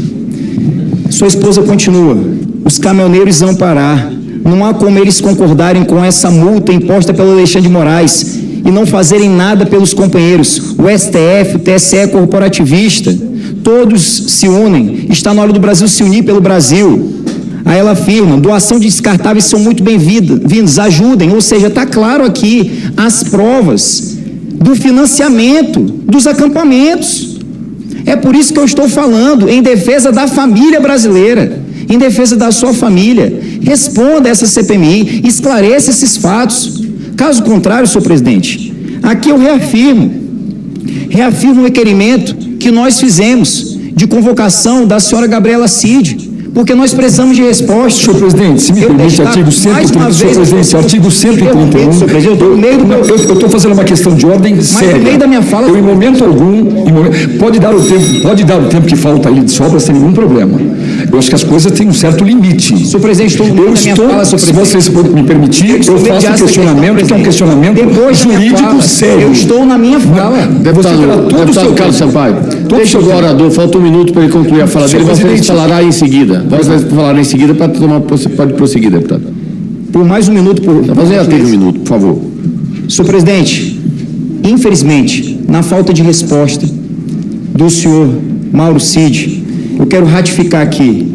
Sua esposa continua. Os caminhoneiros vão parar. Não há como eles concordarem com essa multa imposta pelo Alexandre de Moraes e não fazerem nada pelos companheiros. O STF, o TSE é corporativista. Todos se unem. Está na hora do Brasil se unir pelo Brasil. Aí ela afirma, doação de descartáveis são muito bem-vindos, ajudem. Ou seja, está claro aqui as provas do financiamento dos acampamentos. É por isso que eu estou falando em defesa da família brasileira, em defesa da sua família. Responda essa CPMI, esclareça esses fatos. Caso contrário, senhor presidente, aqui eu reafirmo o requerimento que nós fizemos de convocação da senhora Gabriela Cid, porque nós precisamos de resposta. Senhor presidente, se me permite, artigo 131, senhor presidente, artigo 131, eu estou fazendo uma questão de ordem séria. No meio da minha fala, eu, em momento algum, pode dar o tempo que falta aí de sobra sem nenhum problema. Eu acho que as coisas têm um certo limite. Senhor presidente, estou no meio da minha fala, senhor presidente. Se você me permitir, eu faço um questionamento, que é um questionamento jurídico sério. Eu estou na minha fala. Deputado Carlos Sampaio, deixa o orador, falta um minuto para ele concluir a fala dele, você falará em seguida. Você falará em seguida para pode prosseguir, deputado. Por mais um minuto, já teve um minuto, por favor. Senhor presidente, infelizmente, na falta de resposta do senhor Mauro Cid, eu quero ratificar aqui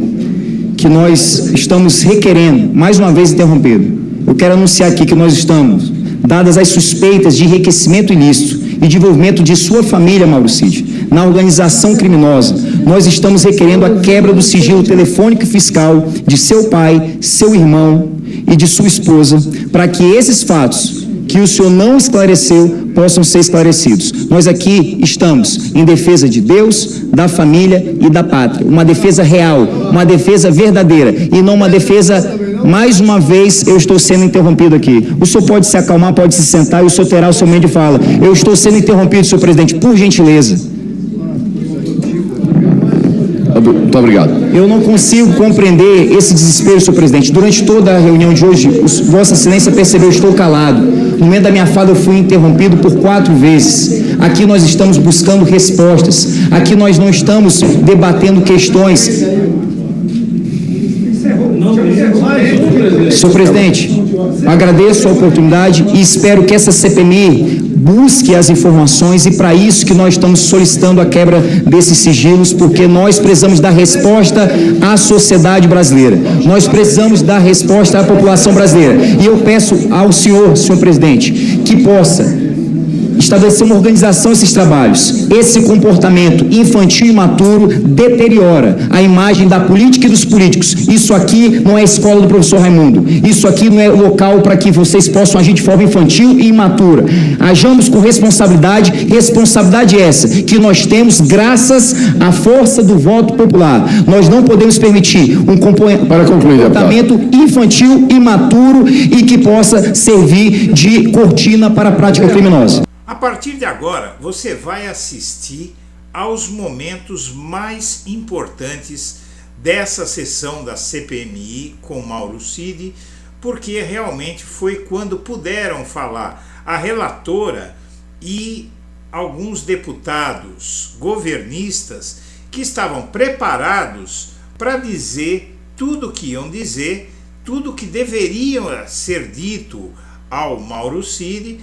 que nós estamos requerendo, mais uma vez interrompido, eu quero anunciar aqui que nós estamos, dadas as suspeitas de enriquecimento ilícito e de envolvimento de sua família, Mauro Cid, na organização criminosa, nós estamos requerendo a quebra do sigilo telefônico e fiscal de seu pai, seu irmão e de sua esposa, para que esses fatos que o senhor não esclareceu possam ser esclarecidos. Nós aqui estamos em defesa de Deus, da família e da pátria. Uma defesa real, uma defesa verdadeira e não uma defesa... Mais uma vez eu estou sendo interrompido aqui. O senhor pode se acalmar, pode se sentar e o senhor terá o seu meio de fala. Eu estou sendo interrompido, senhor presidente, por gentileza. Muito obrigado. Eu não consigo compreender esse desespero, senhor presidente. Durante toda a reunião de hoje, Vossa Excelência percebeu, eu estou calado. No momento da minha fala, eu fui interrompido por 4 vezes. Aqui nós estamos buscando respostas. Aqui nós não estamos debatendo questões. Senhor presidente, agradeço a oportunidade e espero que essa CPMI busque as informações, e para isso que nós estamos solicitando a quebra desses sigilos, porque nós precisamos dar resposta à sociedade brasileira, nós precisamos dar resposta à população brasileira, e eu peço ao senhor presidente, que possa estabelecer uma organização desses trabalhos. Esse comportamento infantil e imaturo deteriora a imagem da política e dos políticos. Isso aqui não é a escola do professor Raimundo. Isso aqui não é local para que vocês possam agir de forma infantil e imatura. Ajamos com responsabilidade, responsabilidade essa que nós temos graças à força do voto popular. Nós não podemos permitir um comportamento infantil, imaturo e que possa servir de cortina para a prática criminosa. A partir de agora, você vai assistir aos momentos mais importantes dessa sessão da CPMI com Mauro Cid, porque realmente foi quando puderam falar a relatora e alguns deputados governistas que estavam preparados para dizer tudo o que iam dizer, tudo o que deveria ser dito ao Mauro Cid,